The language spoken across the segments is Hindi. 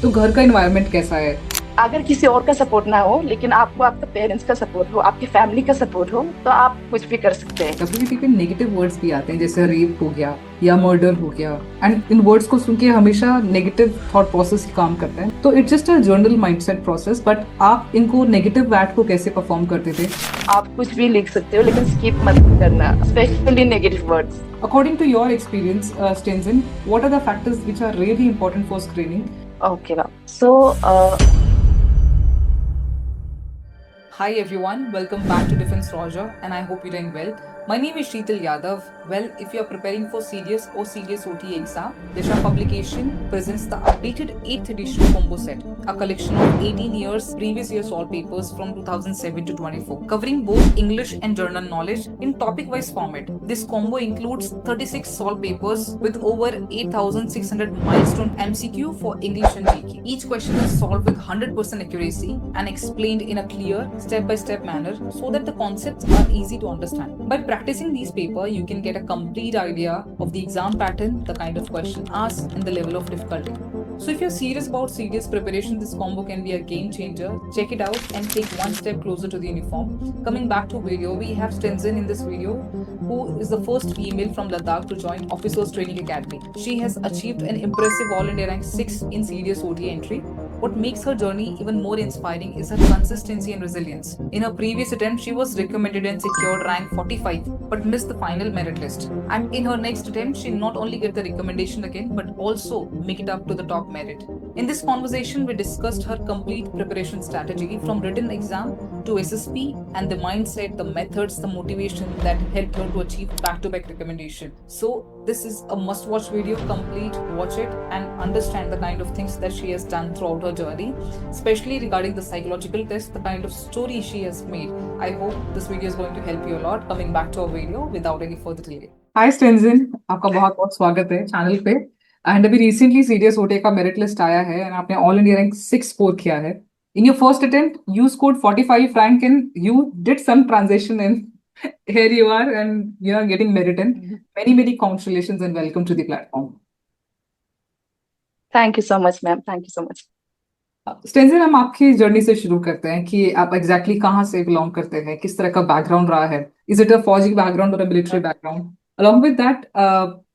तो घर का इन्वायरमेंट कैसा है? अगर किसी और का सपोर्ट ना हो लेकिन आपको आपके पेरेंट्स का सपोर्ट हो, आपकी फैमिली का सपोर्ट हो, तो आप कुछ भी कर सकते हैं। कम्युनिटी पे नेगेटिव वर्ड्स भी आते हैं, जैसे रेप हो गया या मर्डर हो गया, एंड इन वर्ड्स को सुन के हमेशा नेगेटिव थॉट प्रोसेस ही काम करता है। तो it's just a journal mindset process, but आप इनको नेगेटिव वैट को कैसे परफॉर्म करते थे? आप कुछ भी लिख सकते हो लेकिन स्किप मत करना, specially negative words. According to your experience, Stenzin, what are the factors which are really important for screening? Okay ma'am, so Hi everyone, welcome back to Defense Roger, and I hope you're doing well. My name is Sheetal Yadav. Well, if you're preparing for serious or serious OT exam, Disha Publication presents the updated 8th edition combo set, a collection of 18 years previous year solved papers from 2007 to 24, covering both English and journal knowledge in topic-wise format. This combo includes 36 solved papers with over 8,600 milestone MCQ for English and GK. Each question is solved with 100% accuracy and explained in a clear, step-by-step manner so that the concepts are easy to understand. By practicing these papers, you can get a complete idea of the exam pattern, the kind of question asked, and the level of difficulty. So if you're serious about serious preparation, this combo can be a game changer. Check it out and take one step closer to the uniform. Coming back to video, we have Stenzin in this video, who is the first female from Ladakh to join Officers Training Academy. She has achieved an impressive All India rank 6 in serious OT entry. What makes her journey even more inspiring is her consistency and resilience. In her previous attempt, she was recommended and secured rank 45 but missed the final merit list. And in her next attempt, she not only get the recommendation again but also make it up to the top merit. In this conversation, we discussed her complete preparation strategy from written exam to SSP and the mindset, the methods, the motivation that helped her to achieve back-to-back recommendation. So this is a must-watch video. Complete, watch it, and understand the kind of things that she has done throughout her journey, especially regarding the psychological test, the kind of story she has made. I hope this video is going to help you a lot. Coming back to our video without any further delay. हाय स्टेंजिन, आपका बहुत बहुत स्वागत है चैनल पे। एंड अभी रिसेंटली सीरियस ओटे का मेरिट लिस्ट आया है एंड आपने ऑल इंडिया रैंक 6 स्कोर किया है। In your first attempt you scored 45 rank and you did some transition in here you are and you are getting merit in. Many congratulations and welcome to the platform. Thank you so much ma'am, thank you so much. Stanzin, हम आपकी जर्नी से शुरू करते हैं कि आप एग्जैक्टली कहाँ से बिलोंग करते हैं, किस तरह का बैकग्राउंड रहा है। इज इट अ फौजी बैकग्राउंड और a military background? Along with that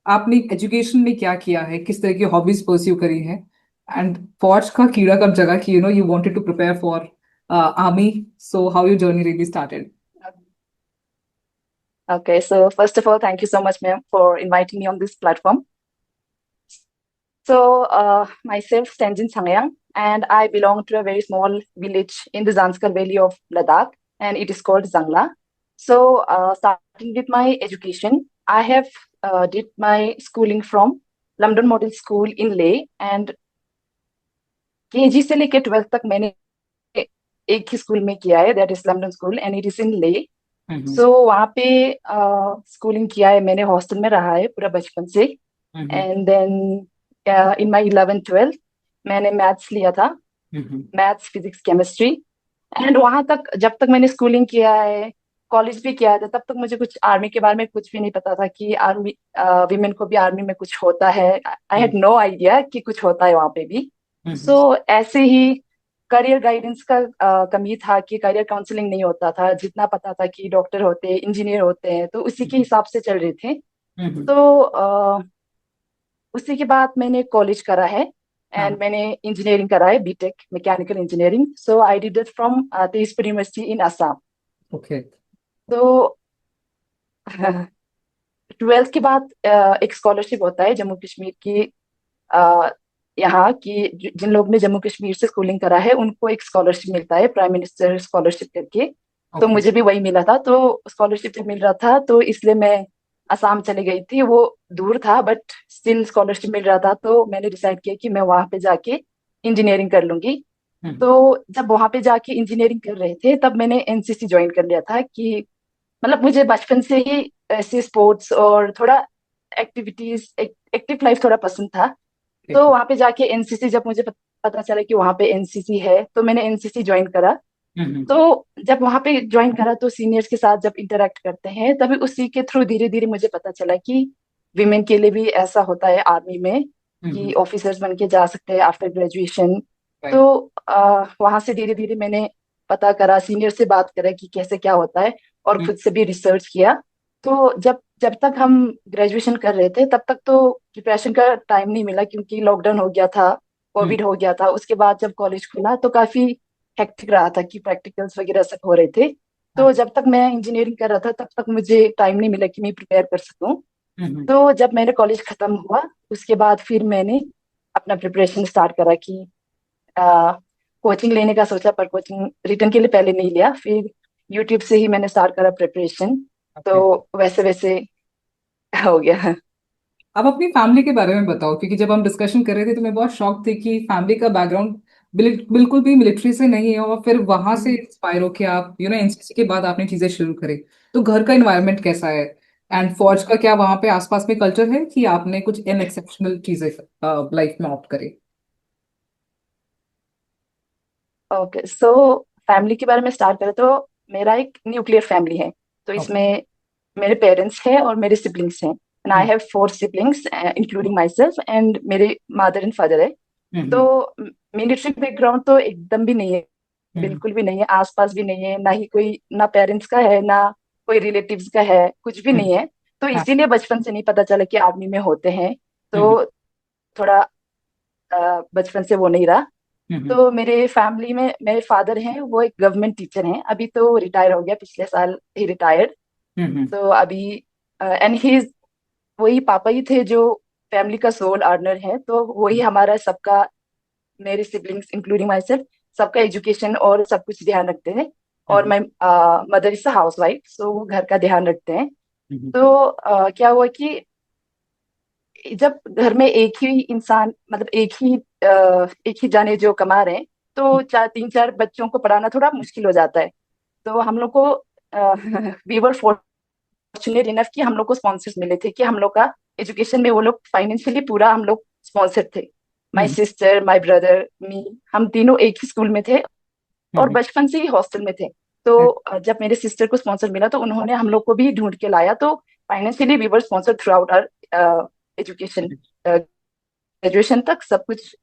आपने एजुकेशन में क्या किया है, किस तरह की हॉबीज परस्यू करी है, एंड फौज का कीड़ा कब जगा कि you wanted to prepare for army, so how your journey really started? Okay, so first of all, thank you so much, ma'am, for inviting me on this platform. So, myself, Stanjin Sangyang, and I belong to a very small village in the Zanskar Valley of Ladakh, and it is called Zangla. So, starting with my education, I have did my schooling from London Model School in Leh, and KG से लेके 12th तक मैंने एक ही स्कूल में किया है, that is London school and it is in ले। सो वहाँ पे स्कूलिंग किया है मैंने, हॉस्टल में रहा है पूरा बचपन से। And then in my 11th 12th मैंने मैथ्स लिया था, मैथ्स फिजिक्स केमिस्ट्री। एंड वहां तक जब तक मैंने स्कूलिंग किया है, कॉलेज भी किया था, तब तक मुझे कुछ आर्मी के बारे में कुछ भी नहीं पता था कि आर्मी विमेन को भी आर्मी में कुछ होता है। आई हैड नो आइडिया कि कुछ होता है वहां पे भी। सो ऐसे ही करियर गाइडेंस का कमी था कि करियर काउंसलिंग नहीं होता था। जितना पता था कि डॉक्टर होते हैं, इंजीनियर होते हैं, तो उसी के हिसाब से चल रहे थे। तो उसी के बाद मैंने कॉलेज करा है एंड मैंने इंजीनियरिंग करा है, BTech mechanical engineering. So I did it from Tezpur university in Assam. Okay. तो 12th के बाद एक स्कॉलरशिप होता है जम्मू कश्मीर की, यहाँ की जिन लोग ने जम्मू कश्मीर से स्कूलिंग करा है उनको एक स्कॉलरशिप मिलता है, प्राइम मिनिस्टर स्कॉलरशिप करके। तो मुझे भी वही मिला था। तो स्कॉलरशिप जब मिल रहा था तो इसलिए मैं असम चली गई थी। वो दूर था बट स्टिल स्कॉलरशिप मिल रहा था, तो मैंने डिसाइड किया कि मैं वहां पे जाके इंजीनियरिंग कर लूंगी। तो जब वहां पे जाके इंजीनियरिंग कर रहे थे तब मैंने एनसीसी ज्वाइन कर लिया था कि मतलब मुझे बचपन से ही ऐसे स्पोर्ट्स और थोड़ा एक्टिविटीज, एक्टिव लाइफ थोड़ा पसंद था। तो वहां पे जाके एनसीसी, जब मुझे पता चला कि वहां पे एनसीसी है तो मैंने एनसीसी ज्वाइन करा। तो जब वहां पे ज्वाइन करा तो सीनियर्स के साथ जब इंटरेक्ट करते हैं तभी उसी के थ्रू धीरे धीरे मुझे पता चला कि विमेन के लिए भी ऐसा होता है आर्मी में। कि ऑफिसर्स बन के जा सकते हैं आफ्टर ग्रेजुएशन। तो राइट। वहां से धीरे धीरे मैंने पता करा, सीनियर से बात करा कि कैसे क्या होता है, और खुद से भी रिसर्च किया। तो जब जब तक हम ग्रेजुएशन कर रहे थे तब तक तो प्रिपरेशन का टाइम नहीं मिला, क्योंकि लॉकडाउन हो गया था, कोविड हो गया था। उसके बाद जब कॉलेज खुला तो काफी हेक्टिक रहा था कि प्रैक्टिकल्स वगैरह सब हो रहे थे। तो जब तक मैं इंजीनियरिंग कर रहा था तब तक मुझे टाइम नहीं मिला कि मैं प्रिपेयर कर सकूं। तो जब मैंने कॉलेज खत्म हुआ उसके बाद फिर मैंने अपना प्रिपरेशन स्टार्ट करा कि कोचिंग लेने का सोचा, पर कोचिंग रिटर्न के लिए पहले नहीं लिया। फिर यूट्यूब से ही मैंने स्टार्ट करा प्रिपरेशन। तो ओके। वैसे वैसे हो गया। अब अपनी फैमिली के बारे में बताओ, क्योंकि जब हम डिस्कशन कर रहे थे तो मैं बहुत शॉक थी कि फैमिली का बैकग्राउंड बिल्कुल भी मिलिट्री से नहीं है, और फिर वहां से इंस्पायर हो कि आप एनसीसी के बाद आपने चीजें शुरू करी। तो घर का इन्वायरमेंट कैसा है, एंड फौज का क्या वहां पे आसपास में कल्चर है, कि आपने कुछ इन एक्सेप्शनल चीजें लाइफ में ऑप्ट करी? ओके, सो फैमिली के बारे में स्टार्ट करें तो मेरा एक न्यूक्लियर फैमिली है। तो ओके। इसमें मेरे पेरेंट्स हैं और मेरे सिबलिंग्स हैं, and I have 4 siblings including my self, and मेरे मदर एंड फादर है। तो हम्म। मिलिट्री बैकग्राउंड तो एकदम भी नहीं है, हम्म। बिल्कुल भी नहीं है, आसपास भी नहीं है, ना ही कोई, ना पेरेंट्स का है ना कोई रिलेटिव्स का है, कुछ भी हम्म। नहीं है। तो हाँ। इसीलिए बचपन से नहीं पता चला कि आर्मी में होते हैं। हम्म। तो थोड़ा बचपन से वो नहीं रहा। हम्म। तो मेरे फैमिली में मेरे फादर हैं, वो एक गवर्नमेंट टीचर हैं, अभी तो रिटायर हो गया, पिछले साल ही रिटायर्ड। हम्म। तो अभी एंड ही, वही पापा ही थे जो फैमिली का सोल अर्नर है। तो वही हमारा सबका, मेरे सिबलिंग्स इंक्लूडिंग माई सेल्फ, सबका एजुकेशन और सब कुछ ध्यान रखते हैं। और हम्म। मैं mother is a housewife, so वो घर का ध्यान रखते हैं। हम्म। तो क्या हुआ कि जब घर में एक ही इंसान, मतलब एक ही जाने जो कमा रहे हैं, तो चार तीन चार बच्चों को पढ़ाना थोड़ा मुश्किल हो जाता है। तो हम लोग को वी वर फॉर्चुनेट इनफ कि हम लोग को स्पॉन्सर्स मिले थे, कि हम लोग का एजुकेशन में वो लोग फाइनेंशियली पूरा हम लोग स्पॉन्सर थे। माई हम्म। सिस्टर, माई ब्रदर, मी, हम तीनों एक ही स्कूल में थे और हम्म। बचपन से ही हॉस्टल में थे। तो जब मेरे सिस्टर को स्पॉन्सर मिला तो उन्होंने हम लोग को भी ढूंढ के लाया। तो financially we were sponsor throughout our education, graduation तक सब कुछ।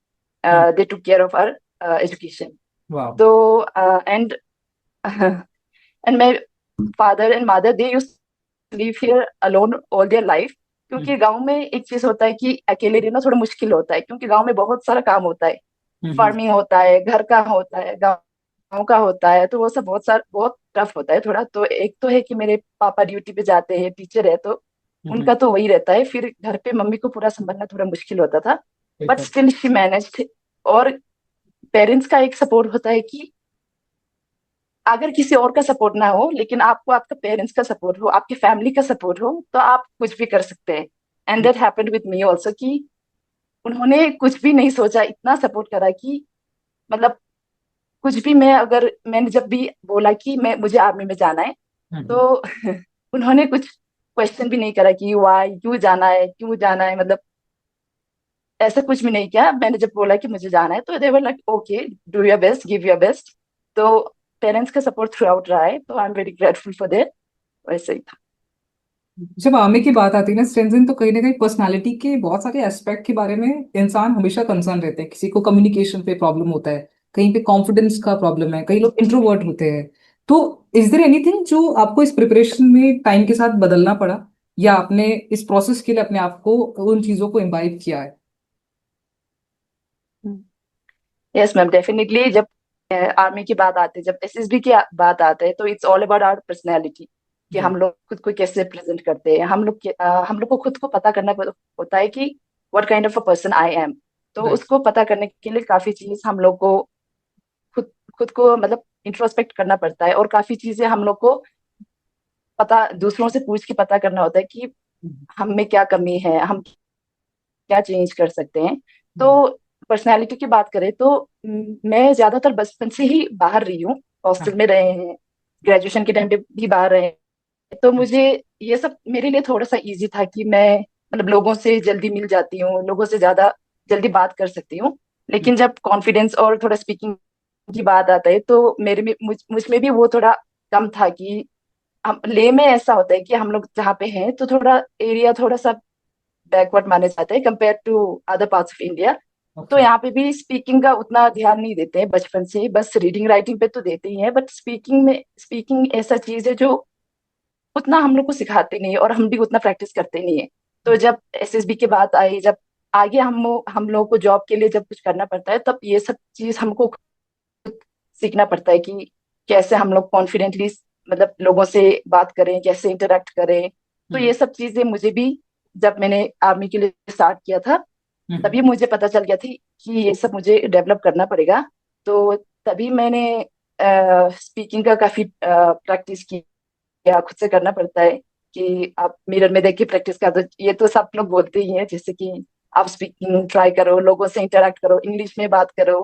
Hmm. They took care of our education. वाह। तो and and my father and mother, they use live here alone all their life. क्योंकि गांव में एक चीज होता है कि अकेले रहना थोड़ा मुश्किल होता है, क्योंकि गांव में बहुत सारा काम होता है, हम्म। फार्मिंग होता है, घर का होता है, गाँव का होता है। तो वो सब बहुत टफ होता है थोड़ा। तो एक तो है कि मेरे पापा ड्यूटी पे जाते हैं, टीचर है, तो हम्म। उनका तो वही रहता है। फिर घर पे मम्मी को पूरा संभालना थोड़ा मुश्किल होता था, बट बिल्कुल। Still she managed. और पेरेंट्स का एक सपोर्ट होता है कि अगर किसी और का सपोर्ट ना हो, लेकिन आपको आपका पेरेंट्स का सपोर्ट हो, आपकी फैमिली का सपोर्ट हो, तो आप कुछ भी कर सकते हैं। And that happened with me also, कि उन्होंने कुछ भी नहीं सोचा, इतना सपोर्ट करा कि मतलब कुछ भी, मैं अगर मैंने जब भी बोला कि मैं मुझे आर्मी में जाना है, हम्म। तो उन्होंने कुछ क्वेश्चन भी नहीं करा कि वाई, क्यों जाना है, क्यों जाना है, मतलब ऐसा कुछ भी नहीं किया। मैंने जब बोला कि मुझे जाना है तो they were like okay, do your best, give your best. तो पेरेंट्स का सपोर्ट थ्रू आउट रहा है, तो I am very grateful for that. वैसे ही था। जब आर्मी की बात आती है ना स्ट्रेंथ, तो कहीं ना कहीं पर्सनालिटी के बहुत सारे एस्पेक्ट के बारे में इंसान हमेशा कंसर्न रहते हैं। किसी को कम्युनिकेशन पे प्रॉब्लम होता है, कहीं पे कॉन्फिडेंस का प्रॉब्लम है, कई लोग इंट्रोवर्ट होते हैं। तो इज देयर एनीथिंग जो आपको इस प्रिपरेशन में टाइम के साथ बदलना पड़ा, या आपने इस प्रोसेस के लिए अपने आप को उन चीजों को इम्बाइब किया है? Yes ma'am, definitely. जब आर्मी की बात आती है, जब एसएसबी की बात आती है, तो it's all about our personality, कि जी। हम लोग खुद को कैसे प्रेजेंट करते हैं। हम लोग को खुद को पता करना होता है कि what kind of a person I am. तो राइट। उसको पता करने के लिए काफी चीज हम लोग को खुद खुद को मतलब इंट्रोस्पेक्ट करना पड़ता है, और काफी चीजें हम लोग को पता, दूसरों से पूछ के पता करना होता है कि हम में क्या कमी है, हम क्या चेंज कर सकते हैं। तो पर्सनालिटी की बात करें तो मैं ज्यादातर बचपन से ही बाहर रही हूँ, हॉस्टल में रहे हैं, ग्रेजुएशन के टाइम पे भी बाहर रहे हैं। तो मुझे ये सब मेरे लिए थोड़ा सा इजी था कि मैं मतलब लोगों से जल्दी मिल जाती हूँ, लोगों से ज्यादा जल्दी बात कर सकती हूँ। लेकिन जब कॉन्फिडेंस और थोड़ा स्पीकिंग की बात आता है तो मेरे में मुझ में भी वो थोड़ा कम था। कि हम ले में ऐसा होता है कि हम लोग जहाँ पे हैं तो थोड़ा एरिया थोड़ा सा बैकवर्ड माने जाते हैं compare to other parts of India. तो ओके। यहाँ पे भी स्पीकिंग का उतना ध्यान नहीं देते हैं बचपन से ही, बस रीडिंग राइटिंग पे तो देते ही हैं, बट स्पीकिंग ऐसा चीज है जो उतना हम लोग को सिखाते नहीं है और हम भी उतना प्रैक्टिस करते नहीं है। तो जब एसएसबी की बात आई, जब आगे हम लोग को जॉब के लिए जब कुछ करना पड़ता है, तब ये सब चीज हमको सीखना पड़ता है कि कैसे हम लोग कॉन्फिडेंटली मतलब लोगों से बात करें, कैसे इंटरेक्ट करें। तो हम्म। ये सब चीजें मुझे भी जब मैंने आर्मी के लिए स्टार्ट किया था, हम्म। तभी मुझे पता चल गया थी कि ये सब मुझे डेवलप करना पड़ेगा। तो तभी मैंने स्पीकिंग का काफी प्रैक्टिस किया, खुद से करना पड़ता है कि आप मिरर में देख के प्रैक्टिस कर दो। ये तो सब लोग बोलते ही हैं, जैसे कि आप स्पीकिंग ट्राई करो, लोगों से इंटरेक्ट करो, इंग्लिश में बात करो,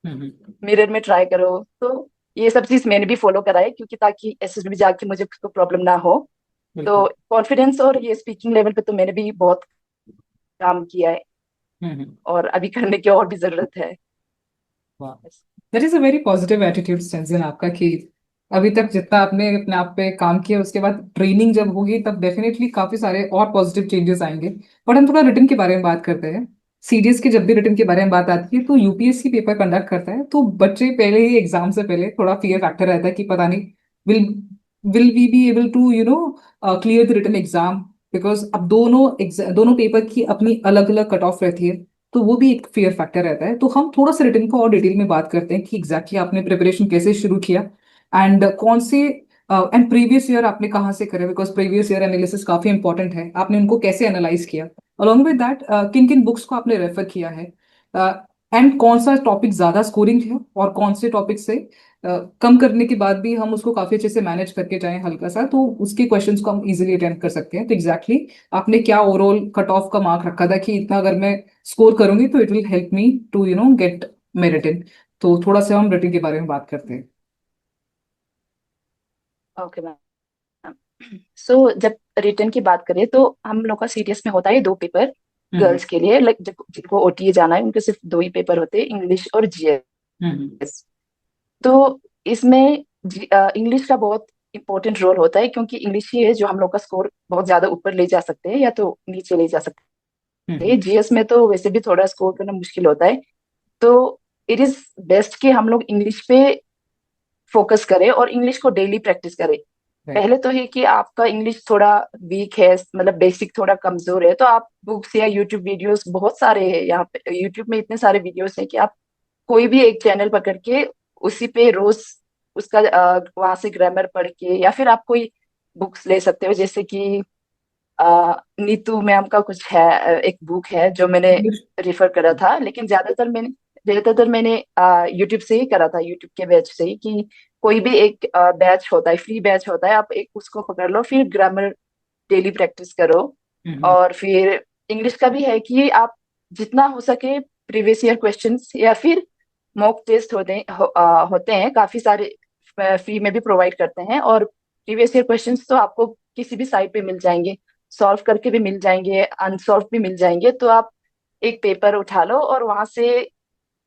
हम्म। मिरर में ट्राई करो। तो ये सब चीज मैंने भी फॉलो करा है, क्योंकि ताकि एसएसबी जाके मुझे खुद को प्रॉब्लम ना हो। तो बिल्कुल। कॉन्फिडेंस और ये स्पीकिंग लेवल पे तो मैंने भी बहुत काम किया है, हम्म। और अभी करने की और भी जरूरत है। वाह, that is a very positive attitude Stensen आपका कि अभी तक जितना आपने अपने आप पे काम किया उसके बाद ट्रेनिंग जब होगी तब डेफिनेटली काफी सारे और पॉजिटिव चेंजेस आएंगे। बट हम थोड़ा रिटर्न के बारे में बात करते हैं। सीडीएस के जब भी रिटर्न के बारे में बात आती है तो यूपीएससी पेपर कंडक्ट करता है तो बच्चे पहले ही एग्जाम से पहले थोड़ा फियर फैक्टर रहता है कि पता नहीं will will we be able to clear the return exam. Because अब दोनों पेपर की अपनी अलग अलग कट ऑफ रहती है। तो वो भी एक फियर फैक्टर रहता है। तो हम थोड़ा सा रिटर्न को और डिटेल में बात करते हैं कि एग्जैक्टली आपने प्रिपरेशन कैसे शुरू किया एंड कौन से एंड प्रीवियस ईयर आपने कहाँ से करे, बिकॉज प्रीवियस ईयर एनालिसिस काफी इंपॉर्टेंट है। आपने उनको कैसे एनालाइज किया, अलॉन्ग विद दैट किन किन बुक्स को आपने रेफर किया है एंड कौन सा टॉपिक ज्यादा स्कोरिंग है और कौन से टॉपिक से कम करने के बाद भी हम उसको काफी अच्छे से मैनेज करके जाएं हल्का सा, तो उसके क्वेश्चंस को हम इजीली अटेम्प्ट कर सकते हैं। तो एग्जैक्टली आपने क्या ओवरऑल कट ऑफ का मार्क रखा था कि इतना अगर मैं स्कोर करूंगी तो it will help me to get merit in. तो थोड़ा सा हम रेटिंग के बारे में बात करते हैं। Okay ma'am. सो जब रिटर्न की बात करें तो हम लोग का सीरियस में होता है दो पेपर हम्म। गर्ल्स के लिए, लाइक जिनको ओटीए जाना है उनके सिर्फ दो ही पेपर होते हैं, इंग्लिश और जीएस। हम्म। तो इसमें इंग्लिश का बहुत इंपॉर्टेंट रोल होता है, क्योंकि इंग्लिश ही है जो हम लोग का स्कोर बहुत ज्यादा ऊपर ले जा सकते हैं या तो नीचे ले जा सकते हम्म। हैं। जीएस में तो वैसे भी थोड़ा स्कोर करना मुश्किल होता है। तो इट इज बेस्ट कि हम लोग इंग्लिश पे फोकस करें और इंग्लिश को डेली प्रैक्टिस करें। राइट। पहले तो है कि आपका इंग्लिश थोड़ा वीक है, मतलब बेसिक थोड़ा कमजोर है, तो आप बुक्स या यूट्यूब वीडियोस बहुत सारे हैं यहाँ पे, यूट्यूब में इतने सारे वीडियोस हैं कि आप कोई भी एक चैनल पकड़ के उसी पे रोज उसका वहां से ग्रामर पढ़ के, या फिर आप कोई बुक्स ले सकते हो, जैसे कि नीतू मैम का कुछ है, एक बुक है जो मैंने रिफर करा था। लेकिन ज्यादातर मैंने यूट्यूब से ही करा था, यूट्यूब के बैच से ही, कि कोई भी एक बैच होता है, फ्री बैच होता है, आप एक उसको पकड़ लो, फिर ग्रामर डेली प्रैक्टिस करो। हम्म। और फिर इंग्लिश का भी है कि आप जितना हो सके प्रीवियस ईयर क्वेश्चंस या फिर मॉक टेस्ट होते हैं काफी सारे, फ्री में भी प्रोवाइड करते हैं। और प्रीवियस ईयर क्वेश्चंस तो आपको किसी भी साइट पे मिल जाएंगे, सॉल्व करके भी मिल जाएंगे, अनसॉल्व भी मिल जाएंगे। तो आप एक पेपर उठा लो और वहां से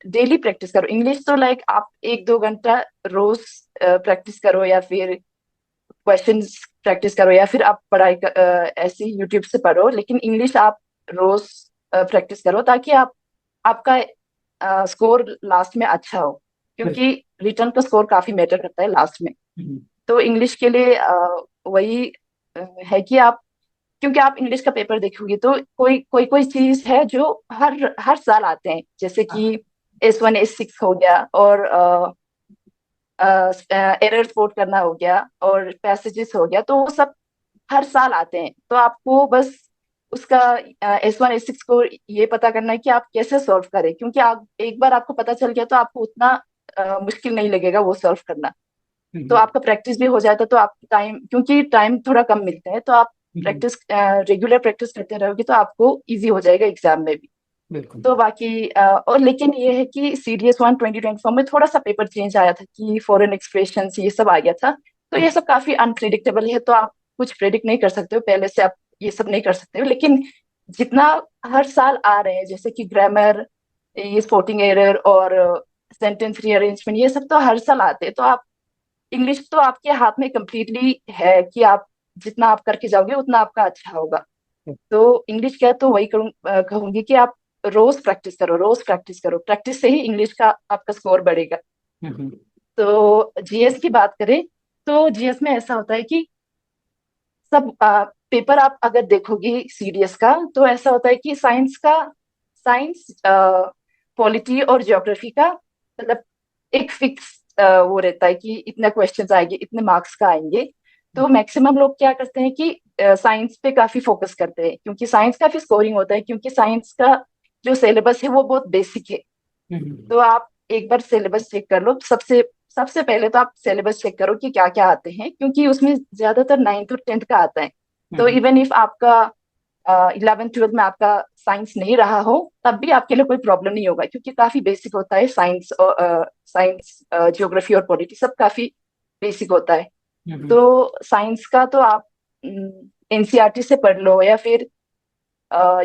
डेली प्रैक्टिस करो। इंग्लिश तो लाइक आप 1-2 घंटा रोज प्रैक्टिस करो, या फिर क्वेश्चंस प्रैक्टिस करो, या फिर आप ऐसे ही यूट्यूब से पढ़ो। लेकिन इंग्लिश आप रोज प्रैक्टिस करो, ताकि आपका स्कोर लास्ट में अच्छा हो, बिल्कुल। क्योंकि रिटर्न का स्कोर काफी मैटर करता है लास्ट में। हम्म। तो इंग्लिश के लिए वही है कि आप, क्योंकि आप इंग्लिश का पेपर देखोगे तो कोई कोई कोई चीज है जो हर हर साल आते हैं, जैसे कि S1 S6 हो गया, और एरर रिपोर्ट करना हो गया, और पैसेजेस हो गया, तो वो सब हर साल आते हैं। तो आपको बस उसका S1 S6 को ये पता करना है कि आप कैसे सॉल्व करें, क्योंकि आप एक बार आपको पता चल गया तो आपको उतना मुश्किल नहीं लगेगा वो सॉल्व करना। तो हम्म। आपका प्रैक्टिस भी हो जाता है, तो आप टाइम, क्योंकि टाइम थोड़ा कम मिलता है, तो आप हम्म। प्रैक्टिस रेगुलर प्रैक्टिस करते रहोगे तो आपको इजी हो जाएगा एग्जाम में भी। बिल्कुल। तो बाकी और लेकिन ये है कि CDS 1 2024 में थोड़ा सा पेपर चेंज आया था, कि फॉरेन एक्सप्रेशन ये सब आ गया था। तो ये सब काफी अनप्रिडिक्टेबल है, तो आप कुछ प्रेडिक्ट नहीं कर सकते हो पहले से, आप ये सब नहीं कर सकते हो। लेकिन जितना हर साल आ रहे हैं, जैसे कि ग्रामर, ये स्पोर्टिंग एरर और सेंटेंस रीअरेंजमेंट, ये सब तो हर साल आते हैं। तो आप इंग्लिश तो आपके हाथ में कंप्लीटली है कि आप जितना आप करके जाओगे उतना आपका अच्छा होगा। तो इंग्लिश क्या, तो वही कहूंगी कि आप रोज प्रैक्टिस करो, रोज प्रैक्टिस करो, प्रैक्टिस से ही इंग्लिश का आपका स्कोर बढ़ेगा। हम्म। तो जीएस की बात करें, तो जीएस में ऐसा होता है कि सब पेपर आप अगर देखोगे सीडीएस का, तो ऐसा होता है कि साइंस, पॉलिटी और ज्योग्राफी का मतलब एक फिक्स वो रहता है कि इतने क्वेश्चंस आएंगे, इतने मार्क्स का आएंगे। तो मैक्सिमम लोग क्या करते हैं कि साइंस पे काफी फोकस करते हैं, क्योंकि साइंस काफी स्कोरिंग होता है, क्योंकि साइंस का जो सिलेबस है वो बहुत बेसिक है। हम्म। तो आप एक बार सिलेबस चेक कर लो। सबसे सबसे पहले तो आप सिलेबस चेक करो कि क्या क्या आते हैं, क्योंकि उसमें ज्यादातर 9th और 10th का आता है। तो हम्म। इवन इफ आपका 11th 12th में आपका साइंस नहीं रहा हो, तब भी आपके लिए कोई प्रॉब्लम नहीं होगा, क्योंकि काफी बेसिक होता है साइंस, और साइंस, ज्योग्राफी और पॉलिटी सब काफी बेसिक होता है। हम्म। तो साइंस का तो आप एनसीईआरटी से पढ़ लो या फिर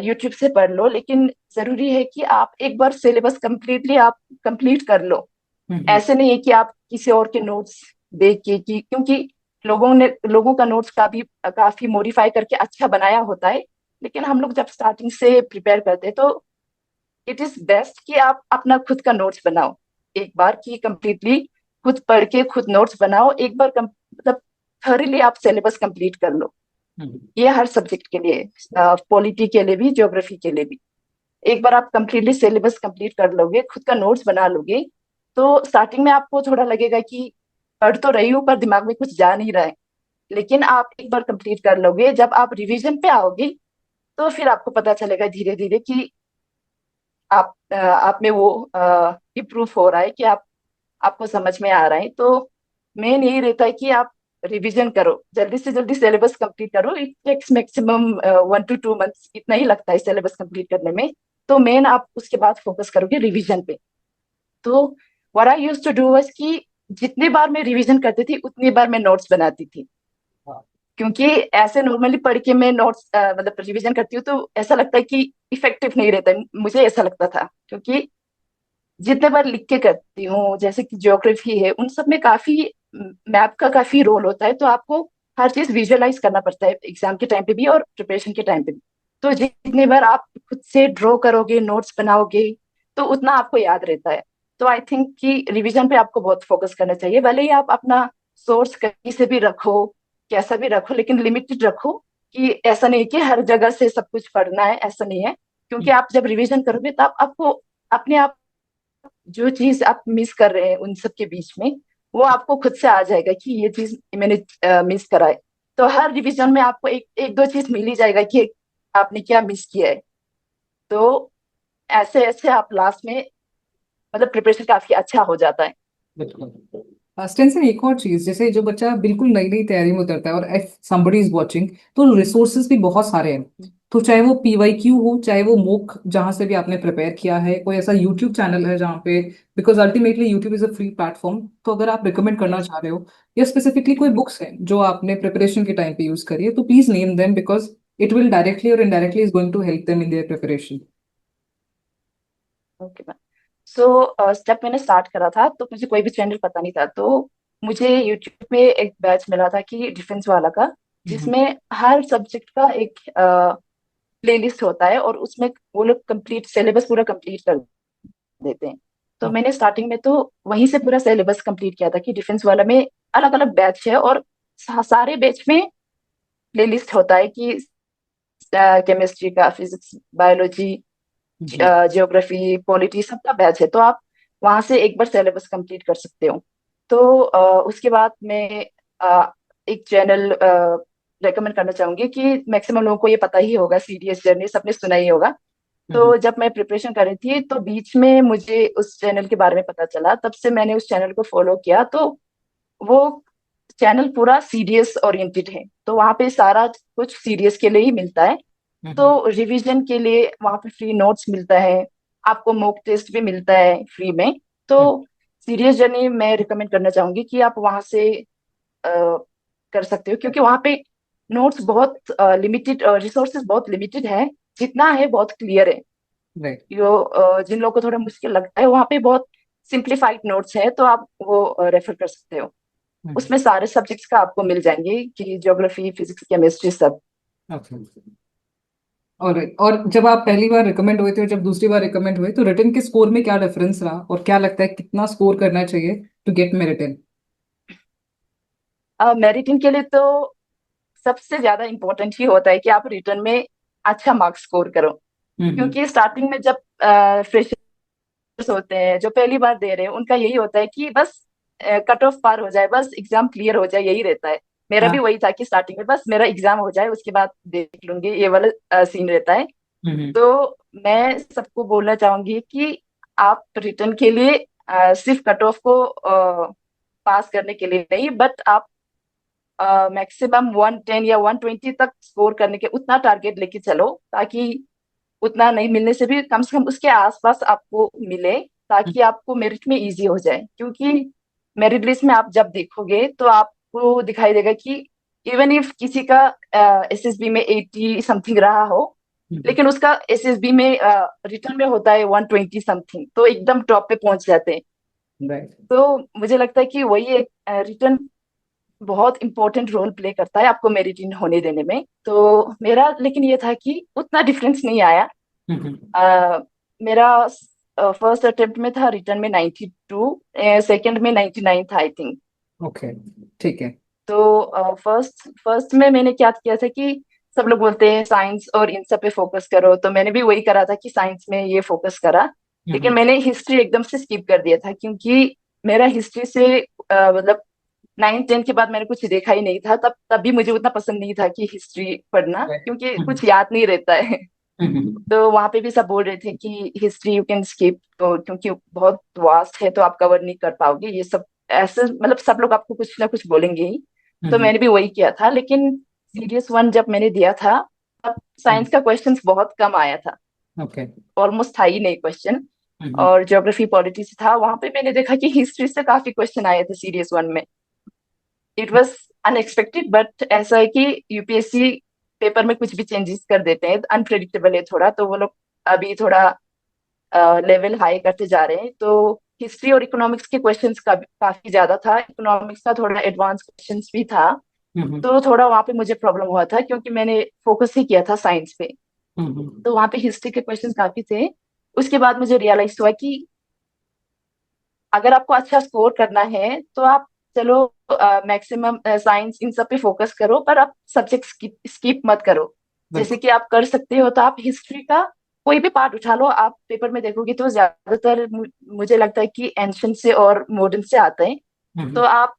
यूट्यूब से पढ़ लो, लेकिन जरूरी है कि आप एक बार सिलेबस कंप्लीटली आप कंप्लीट कर लो। हम्म। ऐसे नहीं है कि आप किसी और के नोट्स देख के, कि क्योंकि लोगों का नोट्स काफी मॉडिफाई करके अच्छा बनाया होता है, लेकिन हम लोग जब स्टार्टिंग से प्रिपेयर करते हैं, तो इट इज बेस्ट कि आप अपना खुद का नोट्स बनाओ एक बार, कि कंप्लीटली खुद पढ़ के खुद नोट्स बनाओ एक बार, मतलब थॉरली आप सिलेबस कंप्लीट कर लो। हम्म। ये हर सब्जेक्ट के लिए, पॉलिटी के लिए भी, ज्योग्राफी के लिए भी। एक बार आप कंप्लीटली सिलेबस कंप्लीट कर लोगे, खुद का नोट्स बना लोगे, तो स्टार्टिंग में आपको थोड़ा लगेगा कि पढ़ तो रही हूँ पर दिमाग में कुछ जा नहीं रहा है। लेकिन आप एक बार कंप्लीट कर लोगे, जब आप रिवीजन पे आओगे, तो फिर आपको पता चलेगा धीरे धीरे कि आप में वो इम्प्रूव हो रहा है, कि आपको समझ में आ रहा है। तो मेन यही रहता है कि आप रिवीजन करो, जल्दी से जल्दी सिलेबस कंप्लीट करो। It takes maximum 1 to 2 months, इतना ही लगता है सिलेबस कंप्लीट करने में। तो मेन आप उसके बाद फोकस करोगे रिवीजन पे। तो what I used to do was कि जितनी बार मैं रिवीजन करती थी, उतनी बार मैं नोट्स बनाती थी। क्योंकि ऐसे नॉर्मली पढ़ के मैं नोट्स मतलब रिवीजन करती हूँ, तो ऐसा लगता है कि इफेक्टिव नहीं रहता है। मुझे ऐसा लगता था, क्योंकि जितने बार लिख के करती हूँ, जैसे कि ज्योग्राफी है, उन सब में काफी मैप का काफी रोल होता है। तो आपको हर चीज विजुअलाइज करना पड़ता है, एग्जाम के टाइम पे भी और प्रिपरेशन के टाइम पे भी। तो जितनी बार आप खुद से ड्रॉ करोगे, नोट्स बनाओगे, तो उतना आपको याद रहता है। तो आई थिंक कि रिवीजन पे आपको बहुत फोकस करना चाहिए। भले ही आप अपना सोर्स कहीं से भी रखो, कैसा भी रखो, लेकिन लिमिटेड रखो। कि ऐसा नहीं कि हर जगह से सब कुछ पढ़ना है, ऐसा नहीं है। क्योंकि आप जब रिवीजन करोगे, तब आपको अपने आप जो चीज आप मिस कर रहे हैं उन सब के बीच में, वो आपको खुद से आ जाएगा कि ये चीज मैंने मिस करा है। तो हर रिवीजन में आपको एक एक दो चीज मिल ही जाएगा कि आपने क्या मिस किया है। तो ऐसे ऐसे आप लास्ट में मतलब प्रिपरेशन काफी अच्छा हो जाता है। बिल्कुल। स्टेंसन एक और चीज, जैसे जो बच्चा बिल्कुल नई नई तैयारी में उतरता है और इफ समबडी इज वाचिंग, तो रिसोर्सेज भी बहुत सारे हैं। तो चाहे वो पीवाईक्यू हो, चाहे वो मोक जहां से भी आपने प्रिपेयर किया है, कोई ऐसा यूट्यूब चैनल है जहाँ पे, because ultimately YouTube is a free platform, तो अगर आप रिकमेंड करना चाह रहे हो, या स्पेसिफिकली कोई बुक्स हैं जो आपने प्रिपरेशन के टाइम पे यूज करी है, तो please name them, because it will directly और indirectly is going to help them in their preparation. Okay ma'am. So जब मैंने स्टार्ट करा था, तो मुझे कोई भी चैनल पता नहीं था। तो मुझे यूट्यूब पे एक बैच मिला था कि डिफेंस वाला का, जिसमें हर सब्जेक्ट का एक प्लेलिस्ट होता है, और उसमें वो लोग कंप्लीट सिलेबस पूरा कंप्लीट कर देते हैं। तो मैंने स्टार्टिंग में तो वहीं से पूरा सिलेबस कंप्लीट किया था, कि डिफेंस वाला में अलग अलग बैच है, और सारे बैच में प्लेलिस्ट होता है कि केमिस्ट्री का, फिजिक्स, बायोलॉजी, जी। जियोग्राफी, पॉलिटी सबका बैच है। तो आप वहां से एक बार सिलेबस कंप्लीट कर सकते हो। तो उसके बाद मैं एक चैनल रेकमेंड करना चाहूंगी, कि मैक्सिमम लोगों को ये पता ही होगा, सीडीएस जर्नी सबने सुना ही होगा। तो जब मैं प्रिपरेशन कर रही थी, तो बीच में मुझे उस चैनल के बारे में पता चला, तब से मैंने उस चैनल को फॉलो किया। तो वो चैनल पूरा सीडीएस ओरिएंटेड है, तो वहाँ पे सारा कुछ सीडीएस के लिए ही मिलता है। तो रिवीजन के लिए वहाँ पे फ्री नोट्स मिलता है, आपको मॉक टेस्ट भी मिलता है फ्री में। तो सीरियस जर्नी मैं रिकमेंड करना चाहूंगी कि आप वहाँ से कर सकते हो, क्योंकि वहाँ पे नोट्स बहुत लिमिटेड, रिसोर्सेज बहुत लिमिटेड है। जितना है बहुत क्लियर है। राइट। जिन लोगों को थोड़ा मुश्किल लगता है, वहाँ पे बहुत सिंप्लीफाइड नोट्स है, तो आप वो रेफर कर सकते हो। उसमें सारे सब्जेक्ट्स का आपको मिल जाएंगे, कि ज्योग्राफी, फिजिक्स, केमिस्ट्री सब। ओके। और जब आप पहली बार रिकमेंड हुए थे और जब दूसरी बार रिकमेंड हुए तो रिटर्न के स्कोर में क्या डिफरेंस रहा और क्या लगता है कितना स्कोर करना चाहिए टू गेट मेरिट? मेरिटिंग के लिए तो सबसे ज्यादा इम्पोर्टेंट ही होता है कि आप रिटर्न में अच्छा मार्क्स स्कोर करो। हम्म। क्योंकि स्टार्टिंग में जब फ्रेशर्स होते हैं जो पहली बार दे रहे हैं, उनका यही होता है कि बस कट ऑफ पार हो जाए, बस एग्जाम क्लियर हो जाए, यही रहता है। मेरा भी हाँ। वही था कि स्टार्टिंग में बस मेरा एग्जाम हो जाए, उसके बाद देख लूंगी, ये वाला सीन रहता है। हम्म। तो मैं सबको बोलना चाहूंगी कि आप रिटर्न के लिए सिर्फ कट ऑफ को पास करने के लिए नहीं, बट आप मैक्सिमम 110 या 120 तक स्कोर करने के उतना टारगेट लेके चलो, ताकि उतना नहीं मिलने से भी कम से कम उसके आसपास आपको मिले, ताकि आपको मेरिट में इजी हो जाए। क्योंकि मेरिट लिस्ट में आप जब देखोगे तो आपको दिखाई देगा कि इवन इफ किसी का एसएसबी में 80 समथिंग रहा हो, लेकिन उसका एसएसबी में रिटर्न में होता है 120 समथिंग, तो एकदम टॉप पे पहुंच जाते हैं। राइट। तो मुझे लगता है कि वही एक रिटर्न बहुत इंपॉर्टेंट रोल प्ले करता है आपको मेरिट इन होने देने में। तो मेरा लेकिन ये था कि उतना डिफरेंस नहीं आया। हम्म। अ, मेरा फर्स्ट अटेम्प्ट में था रिटर्न में 92, सेकंड में 99 था आई थिंक। ओके। ठीक है। तो फर्स्ट फर्स्ट में मैंने क्या किया था कि सब लोग बोलते हैं साइंस और इन सब पे फोकस करो, तो मैंने भी वही करा था कि साइंस में ये फोकस करा। लेकिन हम्म। मैंने हिस्ट्री एकदम से स्किप कर दिया था, क्योंकि मेरा हिस्ट्री से मतलब 9th 10th के बाद मैंने कुछ देखा ही नहीं था। तब भी मुझे उतना पसंद नहीं था कि हिस्ट्री पढ़ना, राइट। क्योंकि कुछ याद नहीं रहता है। हम्म। तो वहां पे भी सब बोल रहे थे कि हिस्ट्री यू कैन स्किप, तो क्योंकि बहुत वास्ट है तो आप कवर नहीं कर पाओगे ये सब। ऐसे मतलब सब लोग आपको कुछ ना कुछ बोलेंगे ही। तो हम्म। मैंने भी वही किया था। लेकिन सीरियस वन जब मैंने दिया था, तब साइंस का क्वेश्चंस बहुत कम आया था, ओके। ऑलमोस्ट था ही नहीं क्वेश्चन। हम्म। और ज्योग्राफी पॉलिटी से था, वहां पे मैंने देखा कि हिस्ट्री से काफी क्वेश्चन आए थे सीरियस वन में। इट वॉज अनएक्सपेक्टेड, बट ऐसा है कि यूपीएससी पेपर में कुछ भी चेंजेस कर देते हैं, अनप्रिडिक्टेबल है थोड़ा, तो वो लोग अभी थोड़ा लेवल हाई करते जा रहे हैं। तो हिस्ट्री और इकोनॉमिक्स के क्वेश्चंस का काफी ज्यादा था, इकोनॉमिक्स का थोड़ा एडवांस क्वेश्चंस भी था। हम्म। तो थोड़ा वहां पे मुझे प्रॉब्लम हुआ था, क्योंकि मैंने फोकस ही किया था साइंस पे। हम्म। तो वहां पे हिस्ट्री के क्वेश्चंस काफी थे। उसके बाद मुझे रियलाइज हुआ कि अगर आपको अच्छा स्कोर करना है तो आप चलो मैक्सिमम साइंस इन सब पे फोकस करो, पर आप सब्जेक्ट स्किप मत करो। जैसे बिल्कुल। कि आप कर सकते हो तो आप हिस्ट्री का कोई भी पार्ट उठा लो, आप पेपर में देखोगे तो ज्यादातर मुझे लगता है कि एंशियंट से और मॉडर्न से आते हैं। तो हम्म। आप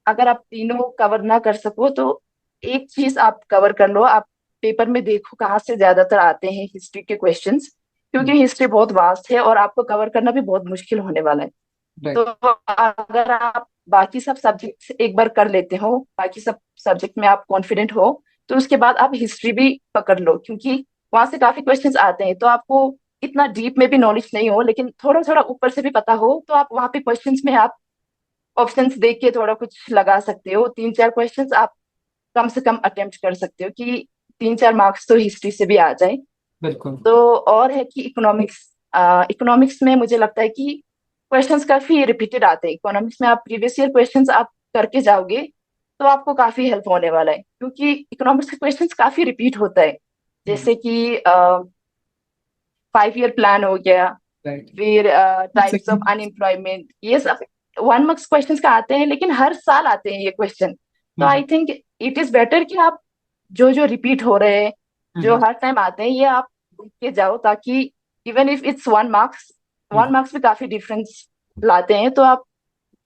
अगर आप तीनों कवर ना कर सको तो एक चीज आप कवर कर लो। आप पेपर में देखो कहाँ से ज्यादातर आते हैं हिस्ट्री के क्वेश्चंस, क्योंकि हिस्ट्री बहुत वास्ट है और आपको कवर करना भी बहुत मुश्किल होने वाला है। तो राइट। अगर आप बाकी सब सब्जेक्ट एक बार कर लेते हो, बाकी सब सब्जेक्ट में आप कॉन्फिडेंट हो, तो उसके बाद आप हिस्ट्री भी पकड़ लो, क्योंकि वहां से काफी क्वेश्चंस आते हैं। तो आपको इतना डीप में भी नॉलेज नहीं हो, लेकिन थोड़ा थोड़ा ऊपर से भी पता हो, तो आप वहां पे क्वेश्चंस में आप ऑप्शंस देख के थोड़ा कुछ लगा सकते हो। 3 4 क्वेश्चंस आप कम से कम अटेम्प्ट कर सकते हो कि 3 4 मार्क्स तो हिस्ट्री से भी आ जाए। बिल्कुल। तो और है कि इकोनॉमिक्स, इकोनॉमिक्स में मुझे लगता है कि क्वेश्चंस काफी रिपीटेड आते हैं। इकोनॉमिक्स में आप प्रीवियस ईयर क्वेश्चंस आप करके जाओगे तो आपको काफी हेल्प होने वाला है, क्योंकि इकोनॉमिक्स के क्वेश्चंस काफी रिपीट होता है। जैसे कि 5 ईयर प्लान हो गया, राइट। फिर टाइप्स ऑफ सेकंड। अनएम्प्लॉयमेंट, ये सब 1 मार्क्स क्वेश्चंस का आते हैं, लेकिन हर साल आते हैं ये क्वेश्चन। तो I think it is better कि आप जो जो रिपीट हो रहे हैं, जो हर टाइम आते हैं, ये आप देख के जाओ, ताकि even if it's 1 marks, 1 marks में काफी डिफरेंस लाते हैं। तो आप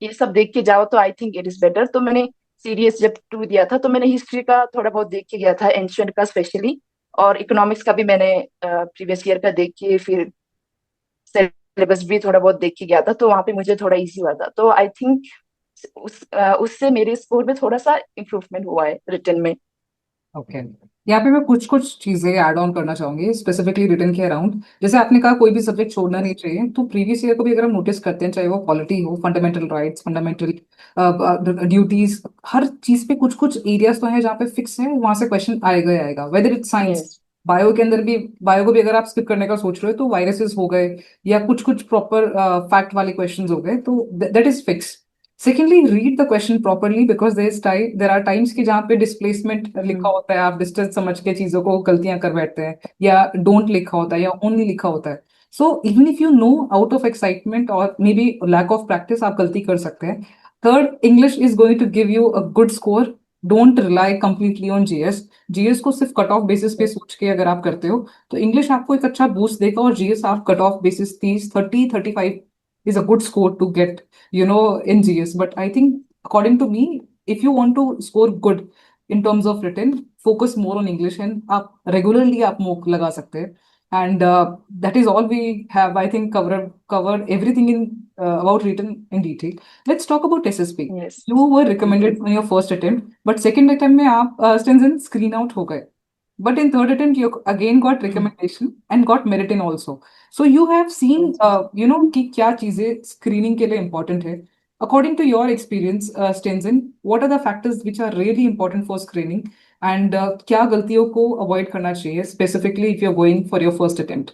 ये सब देख के जाओ, तो I think it is better. तो मैंने सीरियस जब 2 दिया था तो मैंने हिस्ट्री का थोड़ा बहुत देख के गया था, एंशियंट का स्पेशली, और इकोनॉमिक्स का भी मैंने प्रीवियस ईयर का देख के, फिर सिलेबस भी थोड़ा बहुत देख के गया था। तो वहां पे मुझे थोड़ा इजी हुआ था। तो आई थिंक उससे मेरे स्कोर में थोड़ा सा इम्प्रूवमेंट हुआ है रिटर्न में। ओके। यहाँ पे मैं कुछ कुछ चीजें ऐड ऑन करना चाहूंगी स्पेसिफिकली रिटर्न के अराउंड। जैसे आपने कहा कोई भी सब्जेक्ट छोड़ना नहीं चाहिए, तो प्रीवियस ईयर को भी अगर हम नोटिस करते हैं, चाहे वो पॉलिटी हो, फंडामेंटल राइट्स, फंडामेंटल ड्यूटीज, हर चीज पे कुछ कुछ एरियाज तो हैं जहाँ पे फिक्स है, वहां से क्वेश्चन आएगा ही आएगा, whether it's science. Yes. Bio के अंदर भी, बायो को भी अगर आप स्किप करने का सोच रहे हो तो वायरसेस हो गए या कुछ कुछ प्रॉपर फैक्ट वाले क्वेश्चंस हो गए, तो that is fix. Secondly, read the question properly, because there are times कि जहाँ पे डिस्प्लेसमेंट लिखा हम्म। होता है, आप डिस्टेंस समझ के चीजों को गलतियां कर बैठते हैं, या डोंट लिखा होता है, या ओनली लिखा होता है. So even if you know, out of excitement और maybe lack of practice, आप गलती कर सकते हैं. Third, English is going to give you a good score. Don't rely completely on GS. GS को सिर्फ कट ऑफ बेसिस पे सोच के अगर आप करते हो, तो इंग्लिश आपको एक अच्छा बूस्ट देगा, और जीएस आप cut off basis 30, 30, 35 is a good score to get, in GS. But I think, according to me, if you want to score good in terms of written, focus more on English, and आप regularly आप mock लगा सकते हैं. And that is all we have. I think covered everything in about written in detail. Let's talk about SSP. Yes. You were recommended on your first attempt, but second attempt में आप Stenson screen out हो गए. But in third attempt, you again got recommendation and got merit in also. So you have seen, कि क्या चीजें screening के लिए important है. According to your experience, Stenson, what are the factors which are really important for screening, and क्या गलतियों को avoid करना चाहिए, specifically if you're going for your first attempt?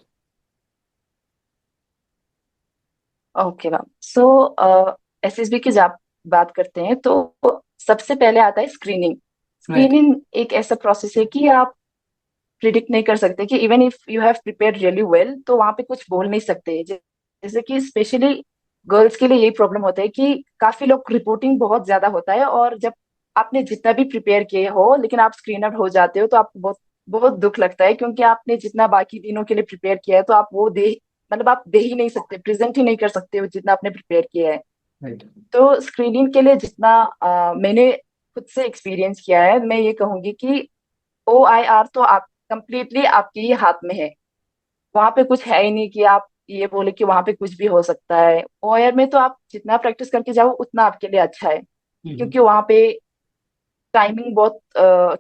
Okay ma'am, so SSB की जब बात करते हैं तो सबसे पहले आता है स्क्रीनिंग. Right. स्क्रीनिंग एक ऐसा प्रोसेस है कि आप प्रिडिक्ट नहीं कर सकते कि even if you have prepared really well तो वहां पे कुछ बोल नहीं सकते. जैसे कि स्पेशली गर्ल्स के लिए यही प्रॉब्लम होता है कि काफी लोग रिपोर्टिंग बहुत ज्यादा होता है, और जब आपने जितना भी प्रिपेयर किए हो लेकिन आप स्क्रीन आउट हो जाते हो तो आपको बहुत बहुत दुख लगता है, क्योंकि आपने जितना बाकी दिनों के लिए प्रिपेयर किया है तो आप वो दे, मतलब आप दे ही नहीं सकते, प्रेजेंट ही नहीं कर सकते हो जितना आपने प्रिपेयर किया है. Right. तो स्क्रीनिंग के लिए जितना मैंने खुद से एक्सपीरियंस किया है, मैं ये कहूंगी कि OIR तो आप कंप्लीटली आपके ही हाथ में है. वहां पे कुछ है ही नहीं कि आप ये बोले कि वहां पे कुछ भी हो सकता है. OIR में तो आप जितना प्रैक्टिस करके जाओ उतना आपके लिए अच्छा है, Mhm. क्योंकि वहां पे टाइमिंग बहुत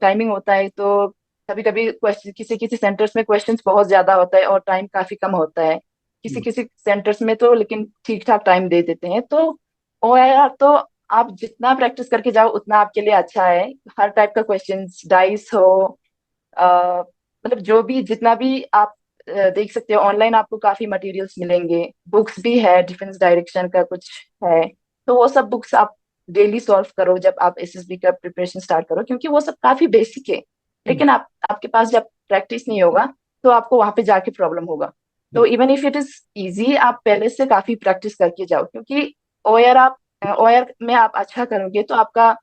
टाइमिंग होता है. तो कभी कभी क्वेश्चन, किसी किसी सेंटर्स में क्वेश्चंस बहुत ज्यादा होता है और टाइम काफी कम होता है. किसी किसी सेंटर्स में तो लेकिन ठीक ठाक टाइम दे देते हैं. तो OIR तो आप जितना प्रैक्टिस करके जाओ उतना आपके लिए अच्छा है. हर टाइप का क्वेश्चंस, डाइस हो, मतलब जो भी जितना भी आप देख सकते हो. ऑनलाइन आपको काफी मटेरियल्स मिलेंगे, बुक्स भी है, डिफेंस डायरेक्शन का कुछ है. तो वो सब बुक्स आप डेली सॉल्व करो जब आप एसएसबी का प्रिपरेशन स्टार्ट करो, क्योंकि वो सब काफी बेसिक है. लेकिन आपके पास जब प्रैक्टिस नहीं होगा तो आपको वहां पे जाके प्रॉब्लम होगा. तो even if it is easy, आप पहले से काफी प्रैक्टिस करके जाओ, क्योंकि ओयर में आप अच्छा करोगे तो आपका,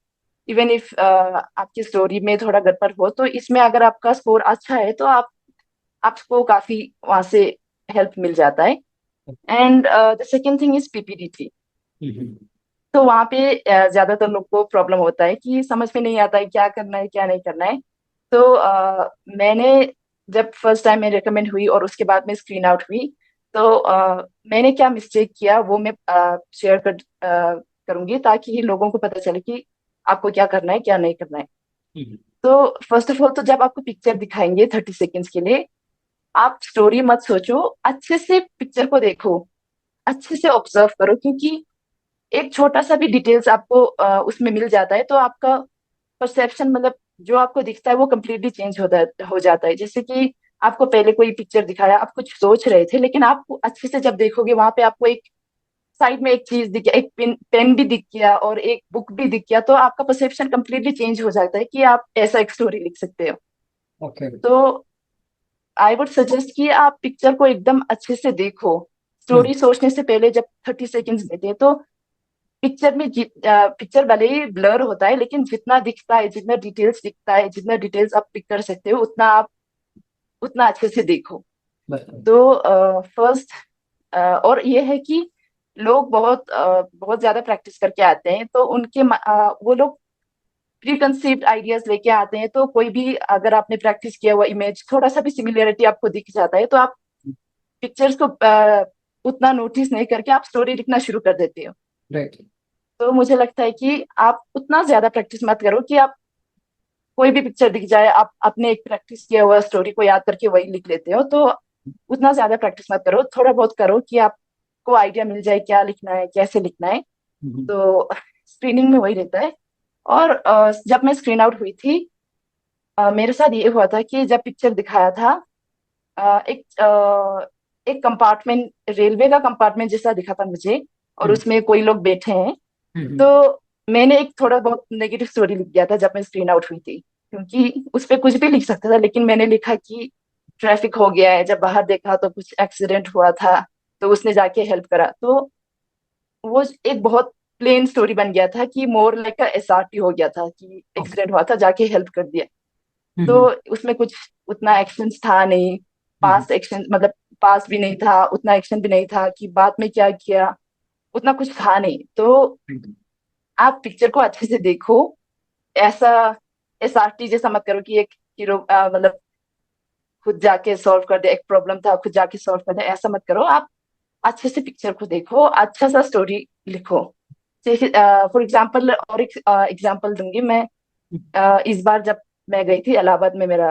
इवन इफ आपकी स्टोरी में थोड़ा गड़बड़ हो तो इसमें अगर आपका स्कोर अच्छा है तो आपको काफी वहां से हेल्प मिल जाता है. And the second thing is PPDT. Mhm. तो वहां पे ज्यादातर लोग को प्रॉब्लम होता है कि समझ में नहीं आता है क्या करना है क्या नहीं करना है. तो मैंने जब फर्स्ट टाइम मैं रिकमेंड हुई और उसके बाद में स्क्रीन आउट हुई, तो मैंने क्या मिस्टेक किया वो मैं शेयर करूंगी, ताकि लोगों को पता चले कि आपको क्या करना है क्या नहीं करना है. Mhm. तो फर्स्ट ऑफ ऑल तो जब आपको पिक्चर दिखाएंगे 30 सेकेंड्स के लिए, आप स्टोरी मत सोचो, अच्छे से पिक्चर को देखो, अच्छे से ऑब्जर्व करो, क्योंकि एक छोटा सा भी डिटेल्स आपको उसमें मिल जाता है तो आपका परसेप्शन, मतलब जो आपको दिखता है वो कम्प्लीटली चेंज हो जाता है. जैसे कि आपको पहले कोई पिक्चर दिखाया, आप कुछ सोच रहे थे, लेकिन आप अच्छे से जब देखोगे वहां पे आपको एक साइड में एक चीज दिख गया, एक पेन भी दिख गया और एक बुक भी दिख गया, तो आपका परसेप्शन कम्प्लीटली चेंज हो जाता है कि आप ऐसा एक स्टोरी लिख सकते हो. Okay. तो आई वुड सजेस्ट कि आप पिक्चर को एकदम अच्छे से देखो. Hmm. स्टोरी सोचने से पहले जब 30 सेकेंड्स देते हैं तो पिक्चर में पिक्चर भले ही ब्लर होता है, लेकिन जितना दिखता है, जितना डिटेल्स दिखता है, जितना डिटेल्स आप पिक कर सकते हो उतना आप उतना अच्छे से देखो. Right. तो फर्स्ट, और ये है कि लोग बहुत ज्यादा प्रैक्टिस करके आते हैं, तो वो लोग प्री कंसीव्ड आइडियाज लेके आते हैं. तो कोई भी अगर आपने प्रैक्टिस किया हुआ इमेज, थोड़ा सा भी सिमिलरिटी आपको दिख जाता है तो आप पिक्चर्स को उतना नोटिस नहीं करके आप स्टोरी लिखना शुरू कर देते हो. Right. तो मुझे लगता है कि आप उतना ज्यादा प्रैक्टिस मत करो कि आप कोई भी पिक्चर दिख जाए आप अपने एक प्रैक्टिस किया हुआ स्टोरी को याद करके वही लिख लेते हो. तो उतना ज्यादा प्रैक्टिस मत करो, थोड़ा बहुत करो कि आपको आइडिया मिल जाए क्या लिखना है कैसे लिखना है. Mhm. तो स्क्रीनिंग में वही रहता है. और जब मैं स्क्रीन आउट हुई थी, मेरे साथ ये हुआ था कि जब पिक्चर दिखाया था, एक कंपार्टमेंट, रेलवे का कंपार्टमेंट जैसा दिखा था मुझे, और उसमें कोई लोग बैठे हैं. हम्म। तो मैंने एक थोड़ा बहुत नेगेटिव स्टोरी लिख दिया था जब मैं स्क्रीन आउट हुई थी, क्योंकि उस पे कुछ भी लिख सकता था, लेकिन मैंने लिखा कि ट्रैफिक हो गया है। जब बाहर देखा तो कुछ एक्सीडेंट हुआ था, तो उसने जाके हेल्प करा। तो वो एक बहुत प्लेन स्टोरी बन गया था कि मोर लाइक का एसआरटी हो गया था कि ओके। एक्सीडेंट हुआ था, जाके हेल्प कर दिया। तो हम्म। उसमें कुछ उतना एक्शन था नहीं, हम्म। पास एक्शन मतलब पास भी नहीं था, उतना एक्शन भी नहीं था कि बाद में क्या किया, उतना कुछ था नहीं। तो हम्म। आप पिक्चर को अच्छे से देखो। ऐसा एसआरटी जैसा मत करो कि एक हीरो मतलब खुद जाके सॉल्व कर दे, एक प्रॉब्लम था खुद जाके सॉल्व कर दे, ऐसा मत करो। आप अच्छे से पिक्चर को देखो, अच्छा सा स्टोरी लिखो। फॉर एग्जाम्पल, और एक एग्जाम्पल दूंगी मैं। इस बार जब मैं गई थी इलाहाबाद में, मेरा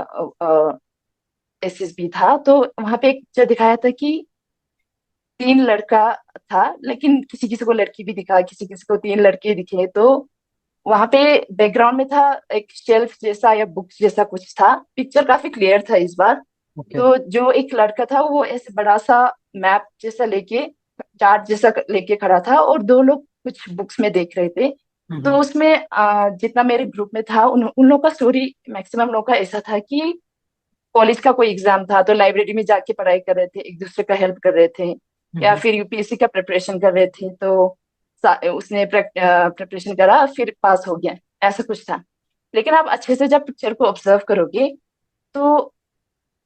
एसएसबी था, तो वहां पे एक पिक्चर दिखाया था कि तीन लड़का था, लेकिन किसी किसी को लड़की भी दिखा, किसी किसी को तीन लड़के दिखे। तो वहां पे बैकग्राउंड में था एक शेल्फ जैसा या बुक्स जैसा कुछ था। पिक्चर काफी क्लियर था इस बार। ओके। तो जो एक लड़का था वो ऐसे बड़ा सा मैप जैसा लेके, चार्ट जैसा लेके खड़ा था, और दो लोग कुछ बुक्स में देख रहे थे। तो हम्म। उसमें जितना मेरे ग्रुप में था, उन लोगों का स्टोरी, मैक्सिमम लोगों का ऐसा था कि कॉलेज का कोई एग्जाम था तो लाइब्रेरी में जाके पढ़ाई कर रहे थे, एक दूसरे का हेल्प कर रहे थे, या हम्म। फिर यूपीएससी का प्रिपरेशन कर रहे थे। तो उसने प्रिपरेशन करा, फिर पास हो गया, ऐसा कुछ था। लेकिन आप अच्छे से जब पिक्चर को ऑब्जर्व करोगे, तो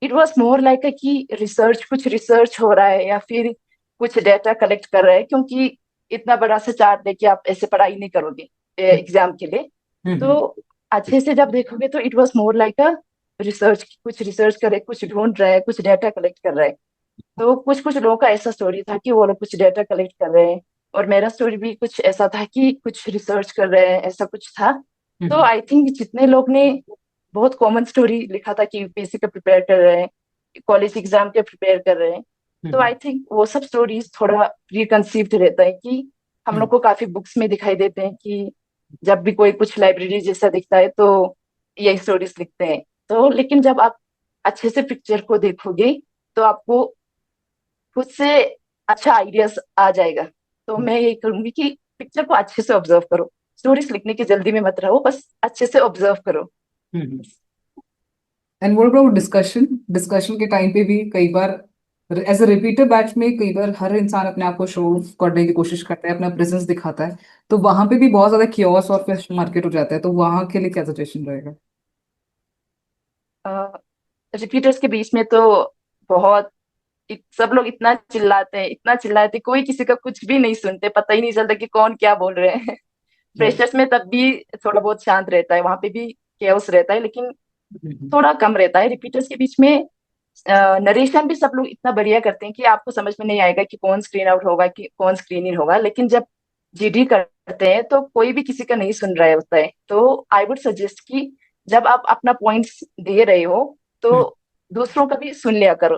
इट वॉज मोर लाइक कि रिसर्च, कुछ रिसर्च हो रहा है, या फिर कुछ डेटा कलेक्ट कर रहे हैं, क्योंकि इतना बड़ा सा चार्ट लेके आप ऐसे पढ़ाई नहीं करोगे एग्जाम के लिए। तो हम्म। अच्छे से जब देखोगे तो it was more like a research, कुछ रिसर्च करे, कुछ ढूंढ रहे हैं, कुछ डेटा कलेक्ट कर रहे हैं। तो कुछ कुछ लोगों का ऐसा स्टोरी था कि वो लोग कुछ डेटा कलेक्ट कर रहे हैं, और मेरा स्टोरी भी कुछ ऐसा था कि कुछ रिसर्च कर रहे हैं, ऐसा कुछ था। तो हम्म। आई थिंक जितने लोग ने बहुत कॉमन स्टोरी लिखा था कि यूपीएससी का प्रिपेयर कर रहे हैं, कॉलेज एग्जाम के प्रिपेयर कर रहे हैं, तो हम्म। आई थिंक वो सब स्टोरीज थोड़ा प्रीकंसीव्ड रहता है कि हम लोग हम्म। को काफी बुक्स में दिखाई देते हैं कि जब भी कोई कुछ लाइब्रेरी जैसा दिखता है तो यही स्टोरीज लिखते हैं। तो लेकिन जब आप अच्छे से पिक्चर को देखोगे, तो आपको खुद से अच्छा आइडियाज आ जाएगा। तो मैं यही करूंगी कि पिक्चर को अच्छे से ऑब्जर्व करो, स्टोरीज लिखने की जल्दी में मत रहो, बस अच्छे से ऑब्जर्व करो। Hmm. And what about discussion? Discussion के टाइम पे भी कई बार एज अ रिपीटर बैच में कई बार हर इंसान अपने आप को शो करने की कोशिश करता है, अपना प्रेजेंस दिखाता है, तो वहां पे भी बहुत ज्यादा कियोस और फिर मार्केट हो जाता है, तो वहां के लिए क्या सजेशन रहेगा? रिपीटर्स के बीच में तो बहुत सब लोग इतना चिल्लाते हैं, इतना चिल्लाते हैं, कोई किसी का कुछ भी नहीं सुनते, पता ही नहीं चलता कि कौन क्या बोल रहे हैं। राइट। फ्रेशर्स में तब भी थोड़ा बहुत शांत रहता है, वहां पे भी केओस रहता है, लेकिन हम्म। थोड़ा कम रहता है रिपीटर्स के बीच में। नरेशन भी सब लोग इतना बढ़िया करते हैं कि आपको समझ में नहीं आएगा कि कौन स्क्रीन आउट होगा कि कौन स्क्रीन इन होगा। लेकिन जब जीडी करते हैं तो कोई भी किसी का नहीं सुन रहा होता है। तो आई वुड सजेस्ट कि जब आप अपना पॉइंट्स दे रहे हो, तो दूसरों का भी सुन लिया करो,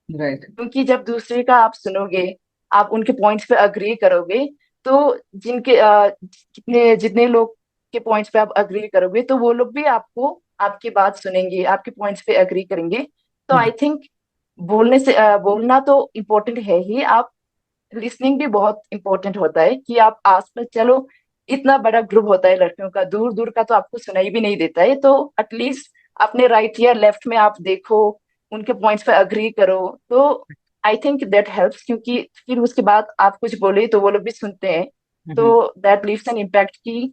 राइट। क्योंकि जब दूसरे का आप सुनोगे, आप उनके पॉइंट्स पे अग्री करोगे, तो जिनके कितने जितने लोग के पॉइंट्स पे आप अग्री करोगे, तो वो लोग भी आपको आपकी बात सुनेंगे, आपके पॉइंट्स पे अग्री करेंगे। तो आई थिंक बोलना तो इम्पोर्टेंट है ही, आप लिसनिंग भी बहुत इम्पोर्टेंट होता है कि आप आस पास चलो। इतना बड़ा ग्रुप होता है लड़कियों का, दूर दूर का तो आपको सुनाई भी नहीं देता है, तो एटलीस्ट अपने राइट या लेफ्ट में आप देखो, उनके पॉइंट्स पे अग्री करो। तो आई थिंक दैट हेल्प्स, क्योंकि फिर उसके बाद आप कुछ बोले तो वो लोग भी सुनते हैं। तो दैट लीव्स एन इम्पैक्ट कि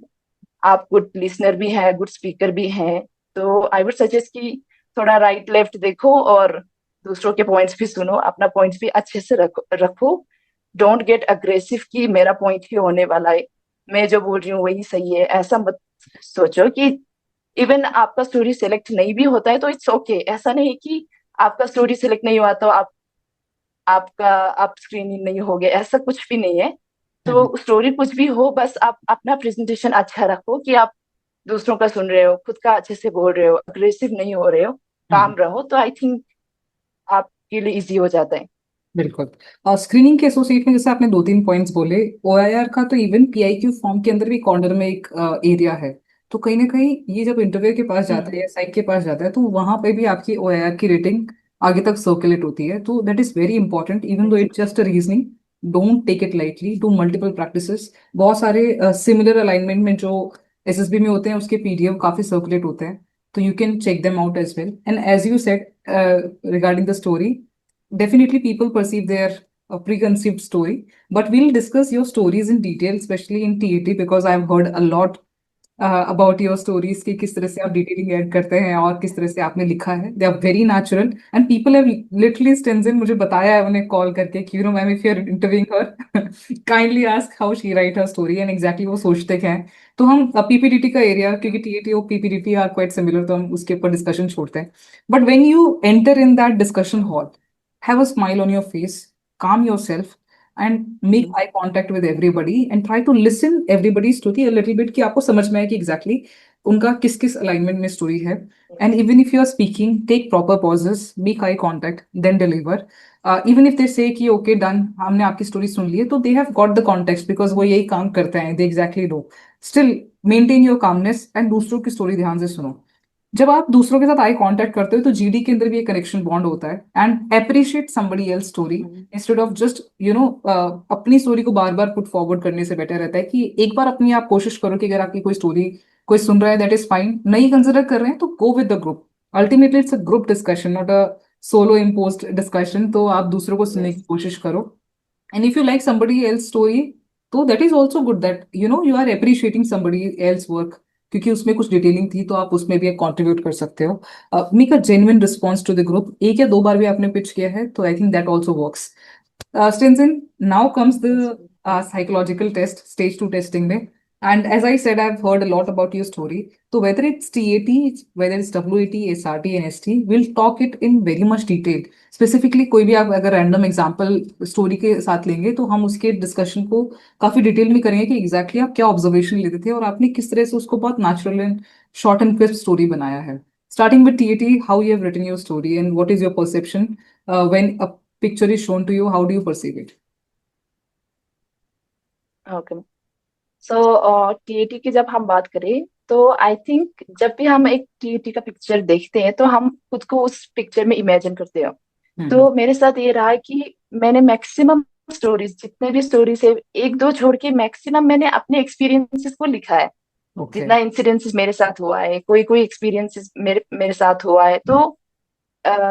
आप गुड लिसनर भी हैं, गुड स्पीकर भी हैं। तो आई वुड सजेस्ट कि थोड़ा राइट लेफ्ट देखो, और दूसरों के पॉइंट्स भी सुनो, अपना पॉइंट्स भी अच्छे से रखो। डोंट गेट अग्रेसिव कि मेरा पॉइंट ही होने वाला है, मैं जो बोल रही हूँ वही सही है, ऐसा मत सोचो। कि इवन आपका स्टोरी सिलेक्ट नहीं भी होता है तो इट्स ओके। ऐसा नहीं कि आपका स्टोरी सिलेक्ट नहीं हुआ तो आप स्क्रीनिंग नहीं होगे, ऐसा कुछ भी नहीं है। तो स्टोरी कुछ भी हो, बस आप अपना प्रेजेंटेशन अच्छा रखो कि आप दूसरों का सुन रहे हो, खुद का अच्छे से बोल रहे हो, अग्रेसिव नहीं हो रहे हो, काम रहो। तो आई थिंक आपके लिए इजी हो जाता है। बिल्कुल। और स्क्रीनिंग के एसोसिएट में जैसे आपने दो तीन पॉइंट्स बोले, ओआईआर का तो इवन पीआईक्यू फॉर्म के अंदर भी कॉर्नर में एक एरिया है, तो कहीं ना कहीं ये जब इंटरव्यू के पास जाता हम्म। है या साइट के पास जाता है, तो वहां पे भी आपकी ओआईआर की रेटिंग आगे तक सर्कुलेट होती है, तो that is very important even though it's just reasoning, don't take it lightly, do multiple practices. बहुत सारे सिमिलर अलाइनमेंट में जो एसएसबी में होते हैं उसके पीडीएफ काफी सर्कुलेट होते हैं, तो you can check them out as well. And as you said, regarding the story, definitely people perceive their preconceived story, but we'll discuss your stories in detail, especially in TAT, because I've heard a lot about your stories कि किस तरह से आप डिटेलिंग ऐड करते हैं और किस तरह से आपने लिखा है। They are very natural and people have literally Stanzin मुझे बताया है उन्हें कॉल करके कि you know ma'am if you are interviewing her kindly ask how she write her story and exactly वो सोचते क्या है। तो हम पीपीडीटी का एरिया, क्योंकि टीएटी और पीपीडीटी आर क्वाइट सिमिलर, तो हम उसके ऊपर डिस्कशन छोड़ते हैं। But when you enter in that discussion hall, have a smile on your face, calm yourself, and make eye contact with everybody and try to listen everybody's story a little bit कि आपको समझ में आए कि exactly उनका किस किस alignment में story है। And even if you are speaking, take proper pauses, make eye contact, then deliver. Even if they say कि okay done, हमने आपकी story सुन ली है, तो they have got the context because वो यही काम करते हैं, they exactly know. Still maintain your calmness and दूसरों की story ध्यान से सुनो। जब आप दूसरों के साथ आई कांटेक्ट करते हो तो जीडी के अंदर भी एक कनेक्शन बॉन्ड होता है and appreciate somebody else story instead of just अपनी स्टोरी को बार बार पुट फॉरवर्ड करने से बेटर रहता है कि एक बार अपनी आप कोशिश करो कि अगर आपकी कोई स्टोरी कोई सुन रहा है दैट इज फाइन, नहीं कंसिडर कर रहे हैं तो go with the group. Ultimately it's a group discussion, not a solo imposed discussion. तो आप दूसरों को सुनने की कोशिश करो and if you like somebody else story, तो that is also good that you are appreciating somebody else work, क्योंकि उसमें कुछ डिटेलिंग थी तो आप उसमें भी एक कंट्रीब्यूट कर सकते हो। Make a genuine response to the group. एक या दो बार भी आपने पिच किया है तो I think that also works. Stinson, now comes the psychological test, stage two testing day. And as I said, I've heard a lot about your story. So whether it's TAT, whether it's WAT, SRT, and ST, we'll talk it in very much detail. Specifically, कोई भी आप अगर रैंडम एग्जांपल स्टोरी के साथ लेंगे तो हम उसके डिस्कशन को काफी डिटेल में करेंगे कि एग्जैक्टली आप क्या ऑब्जर्वेशन लेते थे और आपने किस तरह से उसको बहुत natural and short and crisp story बनाया है। Starting with TAT, how you have written your story and what is your perception when a picture is shown to you, how do you perceive it? Okay. So TET की जब हम बात करें तो आई थिंक जब भी हम एक टीईटी का पिक्चर देखते हैं तो हम खुद को उस पिक्चर में इमेजिन करते हो। तो मेरे साथ ये रहा है कि मैंने मैक्सिमम स्टोरीज, जितने भी स्टोरीज है, एक दो छोड़ के मैक्सिमम मैंने अपने एक्सपीरियंसेस को लिखा है। Okay. जितना इंसिडेंसेस मेरे साथ हुआ है, कोई कोई एक्सपीरियंसेस मेरे मेरे साथ हुआ है, तो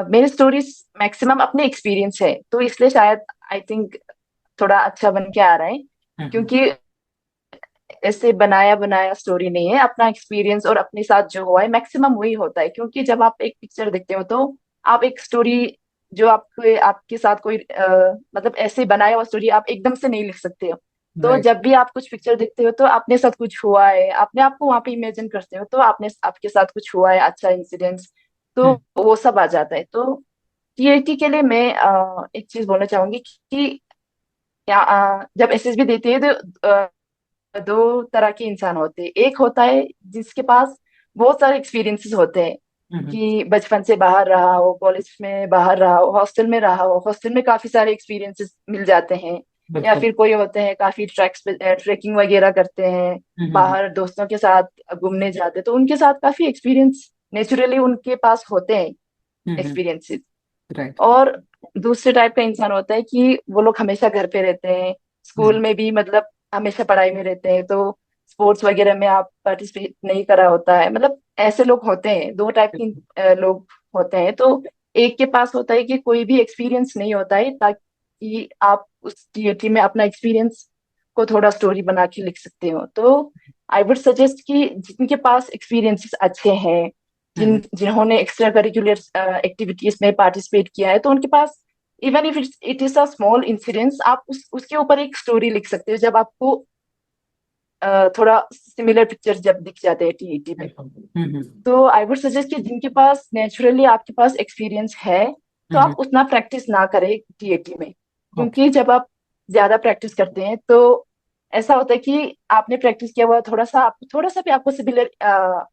मेरे स्टोरीज मैक्सिमम अपने एक्सपीरियंस है, तो इसलिए शायद आई थिंक थोड़ा अच्छा बन के आ रहा है। क्योंकि ऐसे बनाया बनाया स्टोरी नहीं है, अपना एक्सपीरियंस और अपने साथ जो हुआ है मैक्सिमम वही होता है। क्योंकि जब आप एक पिक्चर देखते हो तो आप एक स्टोरी जो आपके आपके साथ कोई मतलब ऐसे बनाया हुआ स्टोरी आप एकदम से नहीं लिख सकते हो। तो Right. जब भी आप कुछ पिक्चर देखते हो तो अपने साथ कुछ हुआ है, अपने आप को वहां पे इमेजिन करते हो, तो आपने आपके साथ कुछ हुआ है अच्छा इंसिडेंस, तो वो सब आ जाता है। तो टीएटी के लिए मैं एक चीज बोलना चाहूंगी कि जब एसएसबी देती है तो दो तरह के इंसान होते हैं। एक होता है जिसके पास बहुत सारे एक्सपीरियंसेस होते हैं, कि बचपन से बाहर रहा हो, कॉलेज में बाहर रहा हो, हॉस्टल में रहा हो, हॉस्टल में काफी सारे एक्सपीरियंसेस मिल जाते हैं। या फिर कोई होते हैं काफी ट्रैक्स पे ट्रेकिंग वगैरह करते हैं, बाहर दोस्तों के साथ घूमने जाते हैं, तो उनके साथ काफी एक्सपीरियंस नेचुरली उनके पास होते हैं एक्सपीरियंसेस। Right. और दूसरे टाइप का इंसान होता है कि वो लोग हमेशा घर पे रहते हैं, स्कूल में भी मतलब हमेशा पढ़ाई में रहते हैं, तो स्पोर्ट्स वगैरह में आप पार्टिसिपेट नहीं करा होता है। मतलब ऐसे लोग होते हैं, दो टाइप के लोग होते हैं। तो एक के पास होता है कि कोई भी एक्सपीरियंस नहीं होता है, ताकि आप उस टीएटी में अपना एक्सपीरियंस को थोड़ा स्टोरी बना के लिख सकते हो। तो आई वुड सजेस्ट कि जिनके पास एक्सपीरियंसेस अच्छे हैं, जिन्होंने एक्स्ट्रा करिकुलर एक्टिविटीज में पार्टिसिपेट किया है, तो उनके पास even if it is a small incidence, आप उसके ऊपर एक स्टोरी लिख सकते हो जब आपको थोड़ा सिमिलर पिक्चर जब दिख जाते हैं टीईटी में। तो आई वुड सजेस्ट कि जिनके पास नेचुरली आपके पास एक्सपीरियंस है, तो आप उतना प्रैक्टिस ना करें टीईटी में। क्योंकि जब आप ज्यादा प्रैक्टिस करते हैं तो ऐसा होता है कि आपने प्रैक्टिस किया हुआ थोड़ा सा भी आपको सिमिलर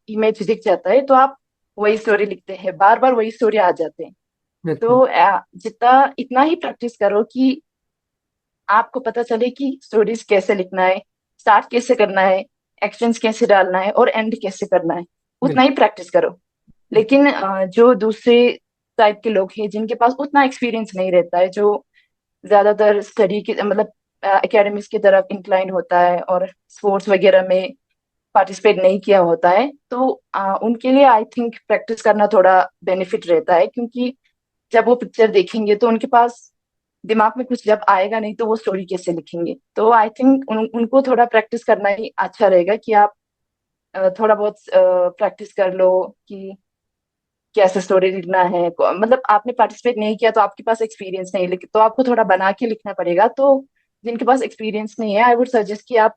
इमेज दिख जाता है, तो आप वही स्टोरी लिखते हैं, बार बार वही स्टोरी आ जाते हैं। तो जितना इतना ही प्रैक्टिस करो कि आपको पता चले कि स्टोरीज कैसे लिखना है, स्टार्ट कैसे करना है, एक्शंस कैसे डालना है और एंड कैसे करना है, उतना ही प्रैक्टिस करो। लेकिन जो दूसरे टाइप के लोग हैं जिनके पास उतना एक्सपीरियंस नहीं रहता है, जो ज्यादातर स्टडी की मतलब एकेडमिक्स की तरफ इंक्लाइन होता है और स्पोर्ट्स वगैरह में पार्टिसिपेट नहीं किया होता है, तो उनके लिए आई थिंक प्रैक्टिस करना थोड़ा बेनिफिट रहता है, क्योंकि जब वो पिक्चर देखेंगे तो उनके पास दिमाग में कुछ जब आएगा नहीं तो वो स्टोरी कैसे लिखेंगे। तो आई थिंक उनको थोड़ा प्रैक्टिस करना ही अच्छा रहेगा कि आप थोड़ा बहुत प्रैक्टिस कर लो कि कैसे स्टोरी लिखना है। मतलब आपने पार्टिसिपेट नहीं किया तो आपके पास एक्सपीरियंस नहीं, लेकिन तो आपको थोड़ा बना के लिखना पड़ेगा। तो जिनके पास एक्सपीरियंस नहीं है, आई वुड सजेस्ट कि आप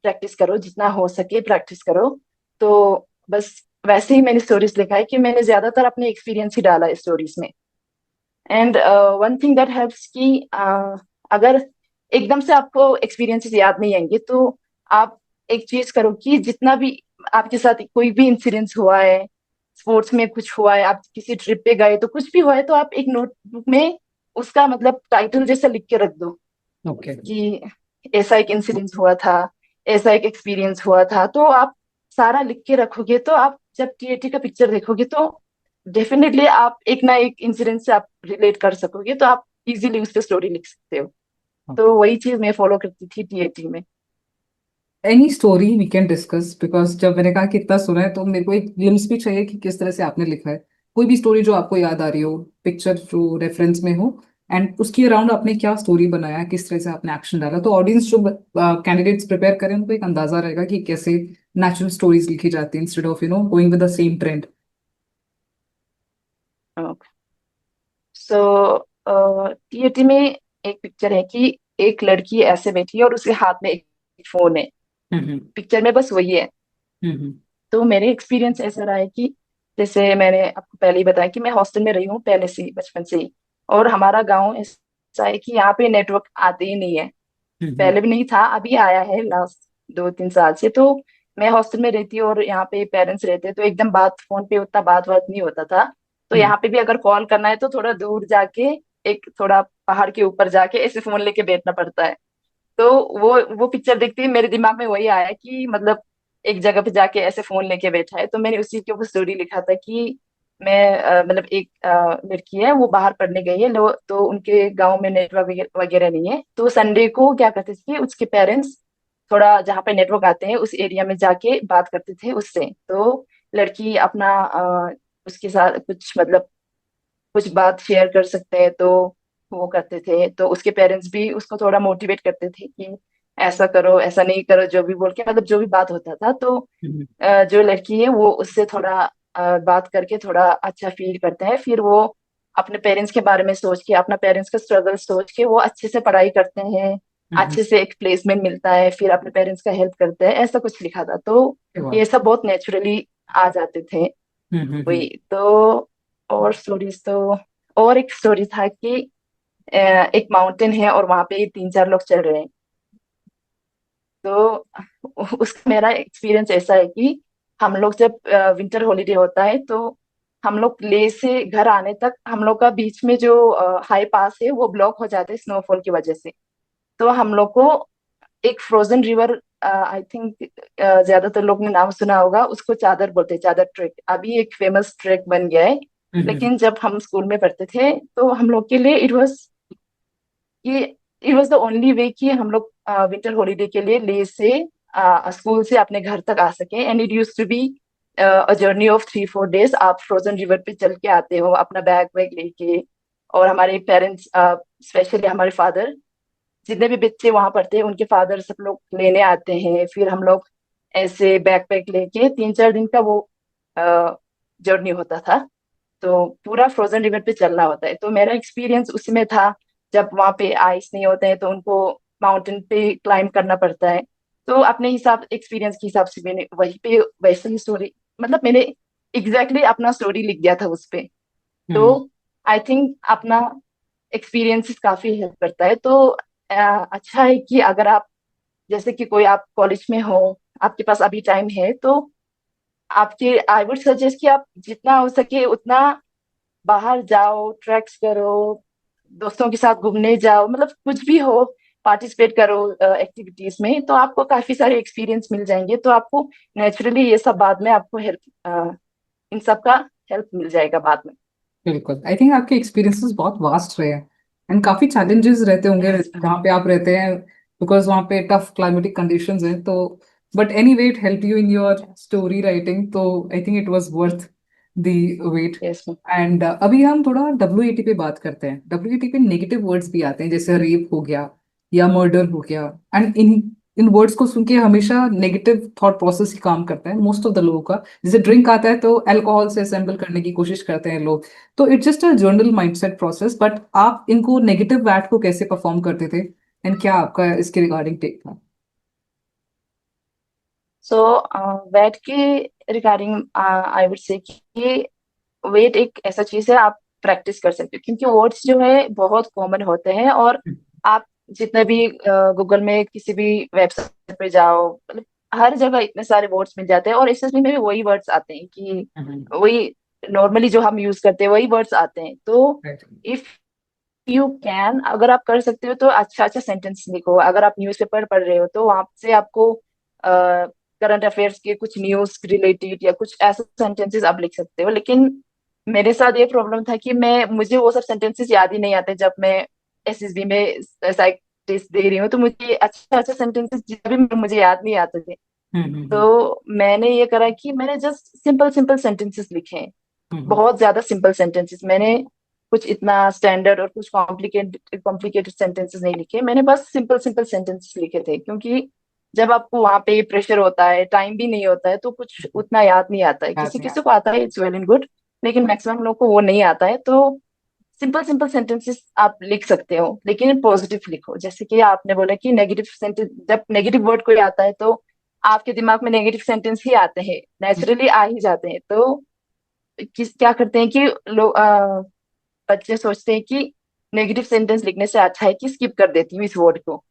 प्रैक्टिस करो, जितना हो सके प्रैक्टिस करो। तो बस वैसे ही मैंने स्टोरीज लिखा है कि मैंने ज्यादातर अपने एक्सपीरियंस ही डाला है स्टोरीज में। And one thing that helps कि अगर एकदम से आपको एक्सपीरियंसेस याद नहीं आएंगे, तो आप एक चीज करो कि जितना भी आपके साथ कोई भी इंसिडेंस हुआ है, स्पोर्ट्स में कुछ हुआ है, आप किसी ट्रिप पे गए तो कुछ भी हुआ है, तो आप एक नोटबुक में उसका मतलब टाइटल जैसा लिख के रख दो ओके। कि ऐसा एक इंसिडेंस हुआ था, ऐसा एक एक्सपीरियंस हुआ था। तो आप सारा लिख के रखोगे तो आप जब टीएटी का पिक्चर देखोगे तो डेफिनेटली आप एक ना एक इंसिडेंट से आप रिलेट कर सकोगे, तो आप इजीली उस पर स्टोरी लिख सकते हो। तो वही चीज मैं फॉलो करती थी टीएटी में। Any story we can discuss, because जब मैंने कहा कि इतना सुना है तो मेरे को एक ग्लिम्स भी चाहिए कि किस तरह से आपने लिखा है। कोई भी स्टोरी जो आपको याद आ रही हो, पिक्चर जो रेफरेंस में हो, एंड उसके अराउंड आपने क्या स्टोरी बनाया, किस तरह से आपने एक्शन डाला, तो ऑडियंस जो कैंडिडेट्स प्रिपेयर करें उनको एक अंदाजा रहेगा कि कैसे नेचुरल स्टोरीज लिखी जाती है instead of going with the same trend. So TAT में एक पिक्चर है कि एक लड़की ऐसे बैठी है और उसके हाथ में एक फोन है। हम्म। पिक्चर में बस वही है। हम्म। तो मेरे एक्सपीरियंस ऐसा रहा है कि जैसे मैंने आपको पहले ही बताया कि मैं हॉस्टल में रही हूँ पहले से ही, बचपन से ही। और हमारा गांव ऐसा है कि यहाँ पे नेटवर्क आते ही नहीं है। हम्म। पहले भी नहीं था, अभी आया है लास्ट 2-3 साल से। तो मैं हॉस्टल में रहती हूँ और यहाँ पे पेरेंट्स रहते हैं, तो एकदम बात फोन पे उतना बात बात नहीं होता था। तो हम्म। यहाँ पे भी अगर कॉल करना है तो थोड़ा दूर जाके, एक थोड़ा पहाड़ के ऊपर जाके ऐसे फोन लेके बैठना पड़ता है। तो वो पिक्चर देखते ही मेरे दिमाग में वही आया कि मतलब एक जगह पे जाके ऐसे फोन लेके बैठा है। तो मैंने उसी के ऊपर स्टोरी लिखा था कि मैं मतलब एक लड़की है, वो बाहर पढ़ने गई है, तो उनके गांव में नेटवर्क वगैरह नहीं है। तो संडे को क्या करते थे उसके पेरेंट्स, थोड़ा जहाँ पे नेटवर्क आते हैं उस एरिया में जाके बात करते थे उससे। तो लड़की अपना उसके साथ कुछ मतलब कुछ बात शेयर कर सकते हैं, तो वो करते थे। तो उसके पेरेंट्स भी उसको थोड़ा मोटिवेट करते थे कि ऐसा करो ऐसा नहीं करो, जो भी बोल के मतलब जो भी बात होता था। तो हम्म। जो लड़की है वो उससे थोड़ा बात करके थोड़ा अच्छा फील करते हैं। फिर वो अपने पेरेंट्स के बारे में सोच के, अपना पेरेंट्स का स्ट्रगल सोच के वो अच्छे से पढ़ाई करते हैं, हम्म। अच्छे से एक प्लेसमेंट मिलता है, फिर अपने पेरेंट्स का हेल्प करते हैं। ऐसा कुछ लिखा था। तो वाह। ये सब बहुत नेचुरली आ जाते थे। वही तो। और स्टोरीज तो, और एक स्टोरी था कि एक माउंटेन है और वहां पे 3-4 लोग चल रहे हैं। तो उसका मेरा एक्सपीरियंस ऐसा है कि हम लोग जब विंटर हॉलीडे होता है तो हम लोग ले से घर आने तक हम लोग का बीच में जो हाई पास है वो ब्लॉक हो जाता है स्नोफॉल की वजह से। तो हम लोग को एक फ्रोजन रिवर, आई थिंक ज्यादातर लोग ने नाम सुना होगा, उसको चादर बोलते हैं, चादर ट्रैक। अभी एक फेमस ट्रैक बन गया है। हम्म। लेकिन जब हम स्कूल में पढ़ते थे तो हम लोग के लिए ये it was the only way कि हम लोग विंटर हॉलीडे के लिए ले से स्कूल से अपने घर तक आ सके। And it used to be a journey of 3-4 days. आप फ्रोजन रिवर पे चल के आते हो अपना बैग वैग लेके। और हमारे पेरेंट्स, स्पेशली हमारे फादर, जितने भी बच्चे वहां पढ़ते हैं उनके फादर सब लोग लेने आते हैं। फिर हम लोग ऐसे बैकपैक लेके 3-4 दिन का वो जर्नी होता था। तो पूरा फ्रोजन रिवर पे चलना होता है। तो मेरा एक्सपीरियंस उसमें था, जब वहां पे आइस नहीं होते हैं तो उनको माउंटेन पे क्लाइंब करना पड़ता है। तो अपने हिसाब एक्सपीरियंस के हिसाब से मैंने वहीं पे वैसे ही स्टोरी, मतलब मैंने एग्जैक्टली अपना स्टोरी लिख दिया था उस पे। तो हम्म। आई थिंक अपना एक्सपीरियंस काफी हेल्प करता है। तो अच्छा है कि अगर आप, जैसे कि कोई आप कॉलेज में हो, आपके पास अभी टाइम है, तो आपके आई वुड सजेस्ट कि आप जितना हो सके उतना बाहर जाओ, ट्रैक्स करो, दोस्तों के साथ घूमने जाओ, मतलब कुछ भी हो, पार्टिसिपेट करो एक्टिविटीज में। तो आपको काफी सारे एक्सपीरियंस मिल जाएंगे। तो आपको नेचुरली ये सब बाद में आपको हेल्प, इन सब का हेल्प मिल जाएगा बाद में। बिल्कुल, आई थिंक आपके एक्सपीरियंसेस बहुत वास्ट रहे हैं। एंड काफी चैलेंजेस रहते होंगे जहाँ पे आप रहते हैं, बिकॉज वहाँ पे टफ क्लाइमेटिक कंडीशंस हैं। तो but anyway it help you in your story writing, तो I think it was worth the wait. Yes ma'am. And अभी हम थोड़ा WAT पे बात करते हैं। WAT पे नेगेटिव वर्ड्स भी आते हैं, जैसे रेप हो गया या मर्डर हो गया। एंड इन इन वर्ड्स को सुन के हमेशा नेगेटिव थॉट प्रोसेस ही काम करता है मोस्ट ऑफ द लोगों का। जैसे ड्रिंक आता है तो अल्कोहल से असेंबल करने की कोशिश करते हैं लोग। तो it's just a journal mindset process, but आप इनको नेगेटिव वैट को कैसे परफॉर्म करते थे, एंड क्या आपका इसके रिगार्डिंग टेक था? सो वेट के रिगार्डिंग आई वुड से कि वेट एक ऐसा चीज है, आप प्रैक्टिस कर सकते हो, क्योंकि वर्ड्स जो है बहुत कॉमन होते हैं। और आप जितने भी गूगल में किसी भी वेबसाइट पे जाओ, मतलब हर जगह इतने सारे वर्ड्स मिल जाते हैं, और एसएसबी में भी वही वर्ड्स आते हैं कि वही नॉर्मली जो हम यूज करते हैं वही वर्ड्स आते हैं। तो इफ यू कैन, अगर आप कर सकते हो तो अच्छा अच्छा सेंटेंस लिखो। अगर आप न्यूज़पेपर पढ़ रहे हो तो वहां से आपको करंट अफेयर्स के कुछ न्यूज रिलेटेड या कुछ ऐसे सेंटेंसेस आप लिख सकते हो। लेकिन मेरे साथ ये प्रॉब्लम था कि मैं मुझे वो सब सेंटेंसेस याद ही नहीं आते जब मैं एसएसबी में साइक टेस्ट दे रही हूँ। तो मुझे अच्छा अच्छा सेंटेंसेस जब भी मुझे याद नहीं आते थे, हम्म। तो मैंने ये करा कि मैंने जस्ट सिंपल सिंपल सेंटेंसेस लिखे हैं। हम्म। बहुत ज्यादा सिंपल सेंटेंसेस, मैंने कुछ इतना स्टैंडर्ड और कुछ कॉम्प्लिकेटेड कॉम्प्लिकेटेड सेंटेंसेस नहीं लिखे। मैंने बस सिंपल सिंपल सेंटेंसेस लिखे थे, क्योंकि जब आपको वहां पे प्रेशर होता है, टाइम भी नहीं होता है, तो कुछ उतना याद नहीं आता है। याद किसी नहीं किसी को आता है, इट्स वेल एंड गुड, लेकिन मैक्सिमम लोग को वो नहीं आता है। तो सिंपल सिंपल सेंटेंसेस आप लिख सकते हो, लेकिन पॉजिटिव लिखो। जैसे कि आपने बोला कि नेगेटिव सेंटेंस, जब नेगेटिव वर्ड कोई आता है तो आपके दिमाग में नेगेटिव सेंटेंस ही आते हैं, नेचुरली आ ही जाते हैं। तो क्या करते हैं कि लोग बच्चे सोचते हैं कि नेगेटिव सेंटेंस लिखने से अच्छा है कि स्किप कर देती हूँ इस वर्ड को।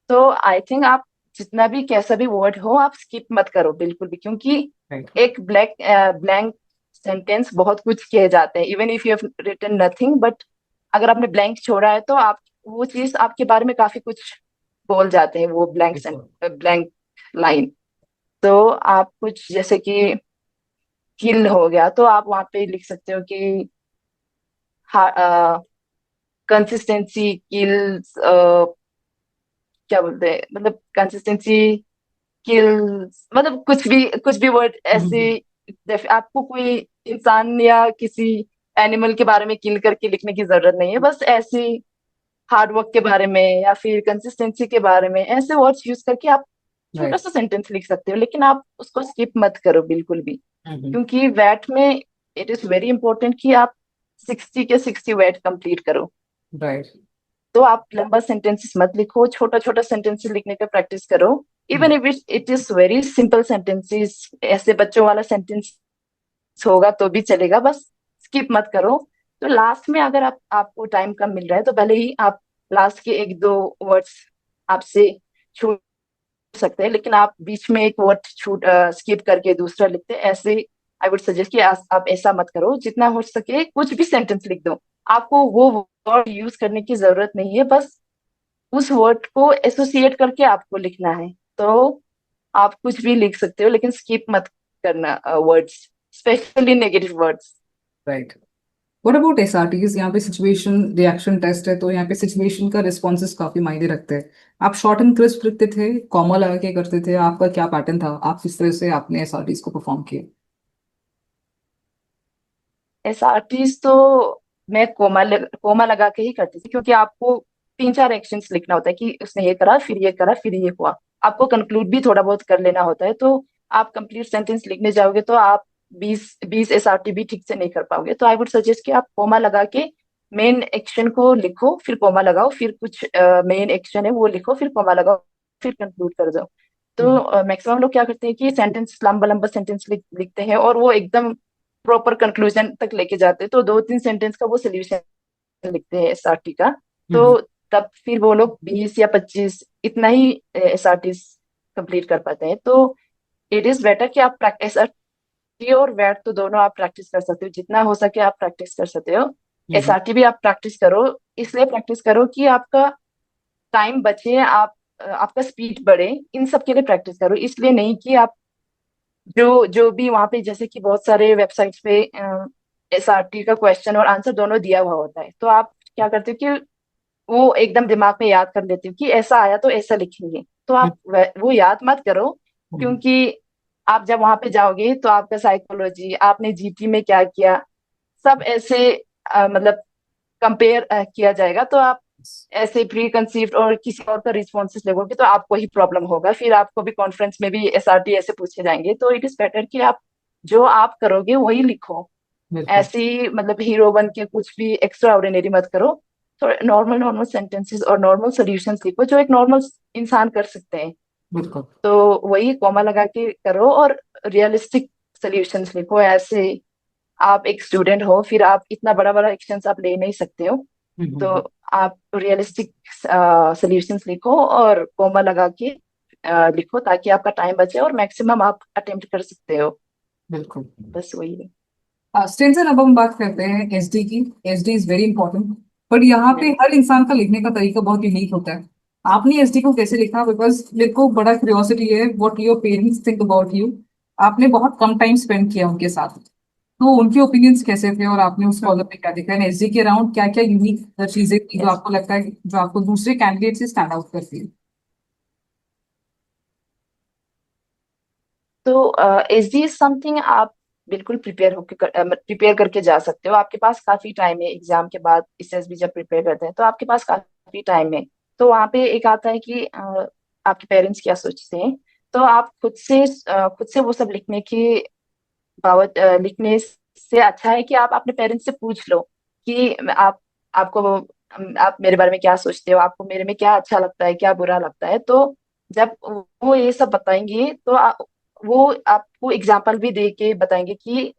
तो आई थिंक आप जितना भी कैसा भी वर्ड हो, आप स्किप मत करो बिल्कुल भी, क्योंकि राइट। एक ब्लैंक सेंटेंस बहुत कुछ कह जाते हैं। Even if you have written nothing, but अगर आपने ब्लैंक छोड़ा है तो आप वो चीज आपके बारे में काफी कुछ बोल जाते हैं, वो ब्लैंक लाइन। तो आप कुछ जैसे कि किल हो गया, तो आप वहां पे लिख सकते हो कि कंसिस्टेंसी किल्स, क्या बोलते हैं, मतलब कंसिस्टेंसी किल्स, मतलब कुछ भी वर्ड ऐसे। जैसे आपको कोई इंसान या किसी एनिमल के बारे में किल करके लिखने की जरूरत नहीं है, बस ऐसे हार्ड वर्क के बारे में या फिर कंसिस्टेंसी के बारे में ऐसे वर्ड्स यूज करके आप छोटा राइट। सा सेंटेंस लिख सकते हो। लेकिन आप उसको स्किप मत करो बिल्कुल भी, क्योंकि वैट में इट इज वेरी इंपॉर्टेंट कि आप 60 के 60 वैट कंप्लीट करो। राइट। तो आप लंबा सेंटेंसेस मत लिखो, छोटा छोटा सेंटेंसेस लिखने का प्रैक्टिस करो। Even if it is very simple sentences, ऐसे बच्चों वाला सेंटेंस होगा तो भी चलेगा, बस स्किप मत करो। तो लास्ट में अगर आपको टाइम कम मिल रहा है तो भले ही आप लास्ट के एक दो वर्ड्स आपसे छूट सकते हैं, लेकिन आप बीच में एक वर्ड छूट स्किप करके दूसरा लिखते हैं ऐसे। आई वुड सजेस्ट कि आप ऐसा मत करो। जितना हो सके कुछ भी सेंटेंस लिख दो, आपको वो वर्ड यूज करने की जरूरत नहीं है, बस उस वर्ड को एसोसिएट करके आपको लिखना है। तो आप कुछ भी लिख सकते हो, लेकिन स्किप मत करना words, specially negative words. Right. What about SRTs? यहाँ पे सिचुएशन रिएक्शन टेस्ट है, तो यहाँ पे सिचुएशन का रिस्पॉन्सेस काफी मायने रखते हैं। आप शॉर्ट एंड क्रिस्प लिखते थे, कॉमा लगा के करते थे, आपका क्या पैटर्न था, आप किस तरह से आपने SRTs को परफॉर्म किए? एसआरटीज तो मैं कोमा लगा के ही करती थी, क्योंकि आपको तीन चार एक्शंस लिखना होता है कि उसने ये करा, फिर ये करा, फिर ये हुआ। आपको कंक्लूड भी थोड़ा बहुत कर लेना होता है। तो आप कंप्लीट सेंटेंस लिखने जाओगे तो आप 20 एसआरटी भी ठीक से नहीं कर पाओगे। तो आई वुड सजेस्ट कि आप कोमा लगा के मेन एक्शन को लिखो, फिर कोमा लगाओ, फिर कुछ मेन एक्शन है वो लिखो, फिर कोमा लगाओ, फिर कंक्लूड कर दो। तो मैक्सिमम लोग क्या करते हैं कि सेंटेंस लंबा लंबा सेंटेंस लिखते हैं और वो एकदम प्रॉपर कंक्लूजन तक लेके जाते हैं, तो दो तीन सेंटेंस का वो सोल्यूशन लिखते हैं एसआरटी का। तो हम्म। तब फिर वो लोग 20 या 25 इतना ही एसआरटी कंप्लीट कर पाते हैं। तो इट इज बेटर कि आप एसआरटी और वैट तो दोनों आप प्रैक्टिस कर सकते हो, जितना हो सके आप प्रैक्टिस कर सकते हो। हम्म। एसआरटी भी आप प्रैक्टिस करो, इसलिए प्रैक्टिस करो कि आपका टाइम बचे, आप आपका स्पीड बढ़े। इन सब के लिए प्रैक्टिस करो, इसलिए नहीं कि आप जो भी वहां पे, जैसे कि बहुत सारे वेबसाइट्स पे एसआरटी का क्वेश्चन और आंसर दोनों दिया हुआ होता है, तो आप क्या करते हो कि वो एकदम दिमाग में याद कर लेती हूँ कि ऐसा आया तो ऐसा लिखेंगे। तो आप वो याद मत करो, हम्म, क्योंकि आप जब वहां पे जाओगे तो आपका साइकोलॉजी, आपने जीटी में क्या किया, सब ऐसे मतलब कंपेयर किया जाएगा। तो आप ऐसे प्री कंसीव्ड और किसी और का रिस्पॉन्सेस लगोगे तो आपको ही प्रॉब्लम होगा। फिर आपको भी कॉन्फ्रेंस में भी एसआरटी ऐसे पूछे जाएंगे। तो इट इज बेटर कि आप जो आप करोगे वही लिखो। बिल्कुल ऐसे ही मतलब हीरो बन के कुछ भी एक्स्ट्रा ऑर्डिनरी मत करो। तो नॉर्मल नॉर्मल सेंटेंसेस और नॉर्मल सॉल्यूशंस लिखो जो एक नॉर्मल इंसान कर सकते हैं। बिल्कुल। तो वही कॉमा लगा के करो और रियलिस्टिक सॉल्यूशंस लिखो। ऐसे आप एक स्टूडेंट हो, फिर आप इतना बड़ा बड़ा एक्शंस आप ले नहीं सकते हो। तो आप रियलिस्टिक सॉल्यूशंस लिखो और कॉमा लगा के लिखो, ताकि आपका टाइम बचे और मैक्सिमम आप अटेम्प्ट कर सकते हो। बिल्कुल। बस वही है। स्टेंसिल, अब हम बात करते हैं एसडी की। SD is very important, but यहाँ पे हम्म। हर इंसान का लिखने का तरीका बहुत यूनिक होता है। आपने एसडी को कैसे लिखा? बिकॉज मेरे को बड़ा क्यूरियोसिटी है what your parents think about you. आपने बहुत कम टाइम स्पेंड किया उनके साथ, तो उनके ओपिनियंस कैसे थे और आपने उस कॉलम में क्या देखा है? एसडी के अराउंड क्या क्या यूनिक चीजें थी जो यस। आपको लगता है जो आपको दूसरे कैंडिडेट से स्टैंड आउट करती है? तो एस डी इज समथिंग आप बिल्कुल प्रिपेयर करके जा सकते हो। आपके पास काफी टाइम है एग्जाम के बाद। एसएसबी जब प्रिपेयर करते हैं तो आपके पास काफी टाइम है। तो वहाँ पे एक आता है कि आपके पेरेंट्स क्या सोचते हैं। तो आप खुद से वो सब लिखने की लिखने से अच्छा है कि आप अपने पेरेंट्स से पूछ लो कि आपको आप मेरे बारे में क्या सोचते हो, आपको मेरे में क्या अच्छा लगता है, क्या बुरा लगता है। तो जब वो ये सब बताएंगे तो वो आपको एग्जाम्पल भी दे के बताएंगे कि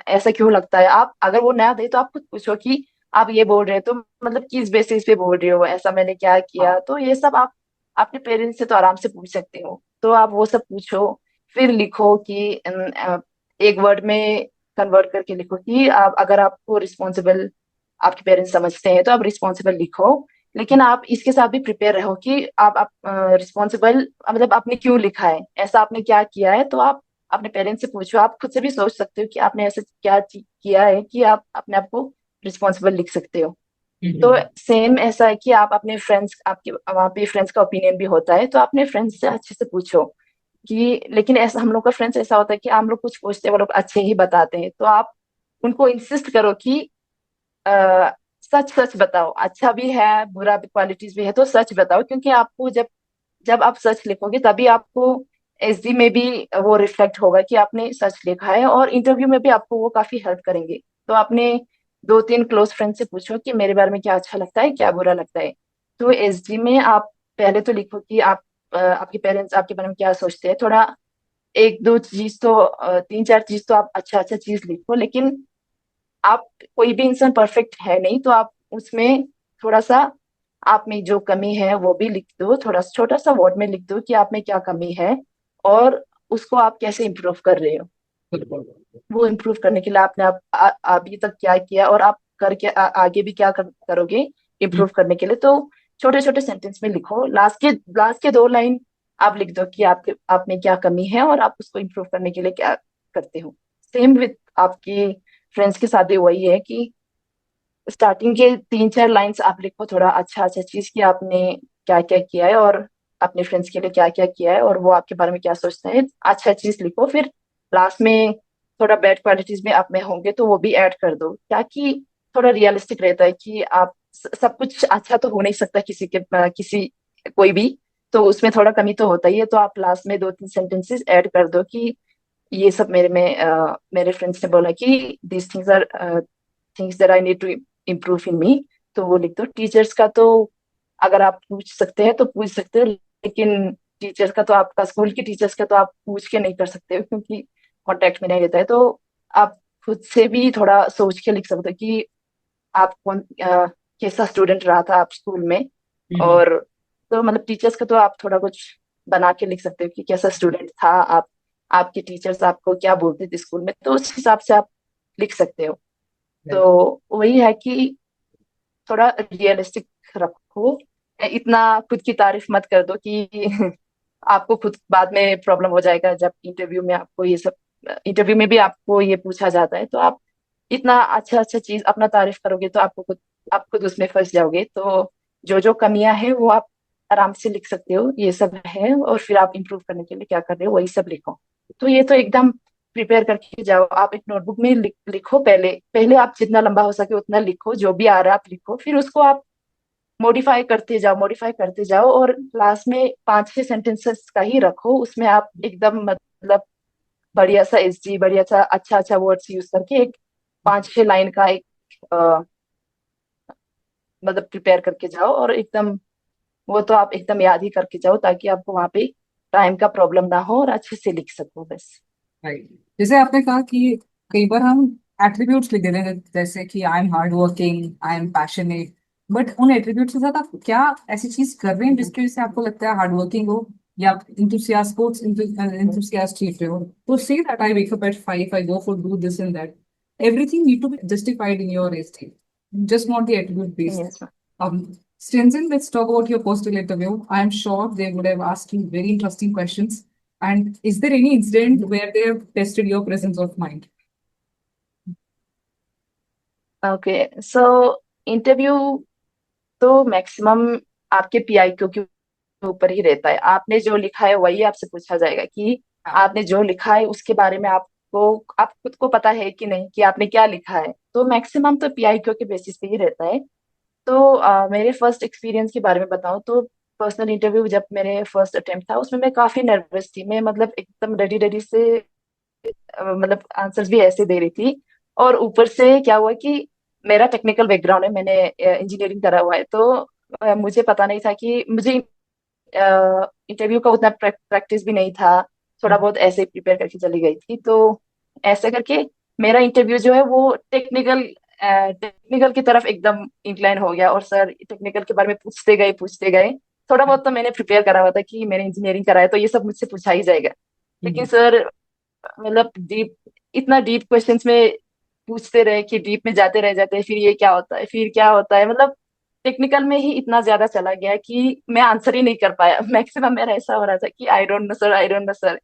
ऐसा क्यों लगता है। आप अगर वो ना दे तो आप खुद पूछो कि आप ये बोल रहे हो तो मतलब किस बेसिस पे बोल रहे हो, ऐसा मैंने क्या हाँ। किया। तो ये सब आप अपने पेरेंट्स से तो आराम से पूछ सकते हो। तो आप वो सब पूछो, फिर लिखो कि एक वर्ड में कन्वर्ट करके लिखो कि आप अगर आपको रिस्पॉन्सिबल आपके पेरेंट्स समझते हैं तो आप रिस्पॉन्सिबल लिखो। लेकिन आप इसके साथ भी प्रिपेयर रहो कि आप रिस्पॉन्सिबल मतलब आपने क्यों लिखा है, ऐसा आपने क्या किया है। तो आप अपने पेरेंट्स से पूछो। आप खुद से भी सोच सकते हो कि आपने ऐसा क्या किया है कि आप अपने आप को रिस्पॉन्सिबल लिख सकते हो। तो सेम ऐसा है कि आप अपने फ्रेंड्स, आपके वहाँ पे फ्रेंड्स का ओपिनियन भी होता है तो अपने फ्रेंड्स से अच्छे से पूछो कि। लेकिन ऐसा हम लोग का फ्रेंड्स ऐसा होता है कि हम लोग कुछ पूछते हैं वो लोग अच्छे ही बताते हैं। तो आप उनको इंसिस्ट करो कि आ, सच सच बताओ। अच्छा भी है बुरा भी क्वालिटीज भी है तो सच बताओ, क्योंकि आपको जब जब आप सच लिखोगे तभी आपको एसडी में भी वो रिफ्लेक्ट होगा कि आपने सच लिखा है। और इंटरव्यू में भी आपको वो काफी हेल्प करेंगे। तो आपने दो तीन क्लोज फ्रेंड से पूछो कि मेरे बारे में क्या अच्छा लगता है, क्या बुरा लगता है। तो एसडी में आप पहले तो लिखो कि आप आपके पेरेंट्स आपके बारे में क्या सोचते हैं। थोड़ा एक दो चीज तो तीन चार चीज तो आप अच्छा अच्छा चीज लिखो। लेकिन आप कोई भी इंसान परफेक्ट है नहीं, तो आप उसमें थोड़ा सा आप में जो कमी है वो भी लिख दो। थोड़ा सा छोटा सा वर्ड में लिख दो कि आप में क्या कमी है और उसको आप कैसे इम्प्रूव कर रहे हो। बिल्कुल। वो इम्प्रूव करने के लिए आपने अभी तक क्या किया और आप करके आगे भी क्या करोगे इम्प्रूव करने के लिए। तो छोटे छोटे सेंटेंस में लिखो। लास्ट के दो लाइन आप लिख दो कि आपके आप में क्या कमी है और आप उसको इम्प्रूव करने के लिए क्या करते हो। सेम विथ आपकी फ्रेंड्स के साथ भी वही है कि स्टार्टिंग के तीन चार लाइंस आप लिखो थोड़ा अच्छा अच्छा चीज कि आपने क्या क्या किया है और अपने फ्रेंड्स के लिए क्या क्या किया है और वो आपके बारे में क्या सोचते हैं। अच्छा चीज लिखो, फिर लास्ट में थोड़ा बैड क्वालिटीज में आप में होंगे तो वो भी ऐड कर दो, ताकि थोड़ा रियलिस्टिक रहता है कि आप सब कुछ अच्छा तो हो नहीं सकता किसी कोई भी। तो उसमें थोड़ा कमी तो होता ही है। तो आप लास्ट में दो तीन सेंटेंसेस ऐड कर दो कि ये सब मेरे फ्रेंड्स ने बोला कि this things are things that I need to improve in me. तो वो लिख दो। टीचर्स का तो अगर आप पूछ सकते हैं तो पूछ सकते हो, लेकिन टीचर्स का तो आपका स्कूल के टीचर्स का तो आप पूछ के नहीं कर सकते हो क्योंकि कांटेक्ट में नहीं रहता है। तो आप खुद से भी थोड़ा सोच के लिख सकते हो कि आप कैसा स्टूडेंट रहा था आप स्कूल में। और तो मतलब टीचर्स का तो आप थोड़ा कुछ बना के लिख सकते हो कि कैसा स्टूडेंट था आप, आपके टीचर्स आपको क्या बोलते थे स्कूल में। तो उस हिसाब से आप लिख सकते हो। तो वही है कि थोड़ा रियलिस्टिक रखो। इतना खुद की तारीफ मत कर दो कि आपको खुद बाद में प्रॉब्लम हो जाएगा जब इंटरव्यू में आपको ये सब इंटरव्यू में भी आपको ये पूछा जाता है। तो आप इतना अच्छा अच्छा चीज अपना तारीफ करोगे तो आप खुद उसमें फंस जाओगे। तो जो जो कमियां हैं वो आप आराम से लिख सकते हो, ये सब है, और फिर आप इम्प्रूव करने के लिए क्या कर रहे हो वही सब लिखो। तो ये तो एकदम प्रिपेयर करके जाओ। आप एक नोटबुक में लिखो, पहले पहले आप जितना लंबा हो सके उतना लिखो, जो भी आ रहा है आप लिखो, फिर उसको आप मॉडिफाई करते जाओ, और लास्ट में 5-6 सेंटेंसेस का ही रखो। उसमें आप एकदम मतलब बढ़िया सा एसजी, बढ़िया सा अच्छा अच्छा वर्ड्स यूज करके एक 5-6 लाइन का एक मतलब प्रिपेयर करके जाओ, और एकदम वो तो आप एकदम याद ही करके जाओ, ताकि आपको वहां पे टाइम का प्रॉब्लम ना हो और अच्छे से लिख सको बस। राइट। जैसे आपने कहा कि कई बार हम एट्रीब्यूट्स लिख देते हैं, जैसे कि I am hard working, I am passionate, but उन एट्रीब्यूट्स के साथ आप क्या ऐसी चीज कर रहे हैं जिसकी वजह से आपको लगता है हार्ड वर्किंग हो, या इंथुसियास्ट स्पोर्ट्स इंथुसियास्ट चीज रहे हो, तो say that I wake up at 5, I go for do this and that, everything need to be justified in your essay, just not the attribute based. Yes. Stenson, let's talk about your postal interview. I am sure they would have asked you very interesting questions. And is there any incident where they have tested your presence of mind? Okay, so interview तो मैक्सिमम आपके पीआईक्यू के ऊपर ही रहता है। आपने जो लिखा है वही आपसे पूछा जाएगा कि हाँ। आपने जो लिखा है उसके बारे में आपको आप खुद को पता है कि नहीं, कि आपने क्या लिखा है। तो मैक्सिमम तो पीआईक्यू के बेसिस पे ही रहता है। तो मेरे फर्स्ट एक्सपीरियंस के बारे में बताऊं तो पर्सनल इंटरव्यू जब मेरे फर्स्ट अटेम्प्ट था उसमें मैं काफी नर्वस थी। मैं मतलब एकदम रेडी रेडी से मतलब आंसर्स भी ऐसे दे रही थी। और ऊपर से क्या हुआ कि मेरा टेक्निकल बैकग्राउंड है, मैंने इंजीनियरिंग करा हुआ है। तो मुझे पता नहीं था कि मुझे इंटरव्यू का उतना प्रैक्टिस भी नहीं था। थोड़ा बहुत ऐसे ही प्रिपेयर करके चली गई थी। तो ऐसे करके मेरा इंटरव्यू जो है वो टेक्निकल की तरफ एकदम इंक्लाइन हो गया, और सर टेक्निकल के बारे में पूछते गए। थोड़ा बहुत तो मैंने प्रिपेयर करा हुआ था कि मैंने इंजीनियरिंग करा है तो ये सब मुझसे पूछा ही जाएगा। लेकिन हम्म। सर मतलब डीप, इतना डीप क्वेश्चंस में पूछते रहे कि डीप में जाते रहे फिर ये क्या होता है, फिर क्या होता है, मतलब टेक्निकल में ही इतना ज्यादा चला गया कि मैं आंसर ही नहीं कर पाया। मैक्सिमम मेरा ऐसा हो रहा था कि I don't know sir, I don't know sir.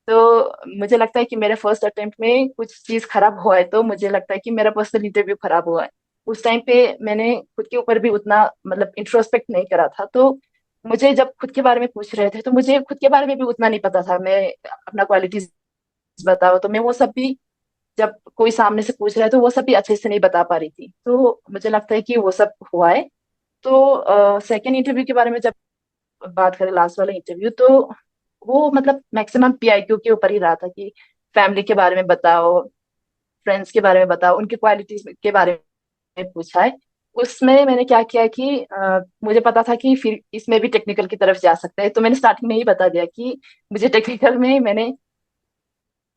तो मुझे लगता है कि मेरे फर्स्ट अटेम्प्ट में कुछ चीज खराब हुआ है, तो मुझे लगता है कि मेरा पर्सनल इंटरव्यू खराब हुआ है। उस टाइम पे मैंने खुद के ऊपर भी उतना मतलब इंट्रोस्पेक्ट नहीं करा था। तो मुझे जब खुद के बारे में पूछ रहे थे तो मुझे खुद के बारे में भी उतना नहीं पता था। मैं अपना क्वालिटीज बताओ, तो मैं वो सब भी जब कोई सामने से पूछ रहा है तो वो सब भी अच्छे से नहीं बता पा रही थी। तो मुझे लगता है कि वो सब हुआ है। तो सेकेंड इंटरव्यू के बारे में जब बात करें, लास्ट वाला इंटरव्यू, तो वो मतलब मैक्सिमम पीआईक्यू के ऊपर ही रहा था कि फैमिली के बारे में बताओ, फ्रेंड्स के बारे में बताओ, उनके क्वालिटीज के बारे में पूछा है। उसमें मैंने क्या किया कि मुझे पता था कि फिर इसमें भी टेक्निकल की तरफ जा सकता है, तो मैंने स्टार्टिंग में ही बता दिया कि मुझे टेक्निकल में मैंने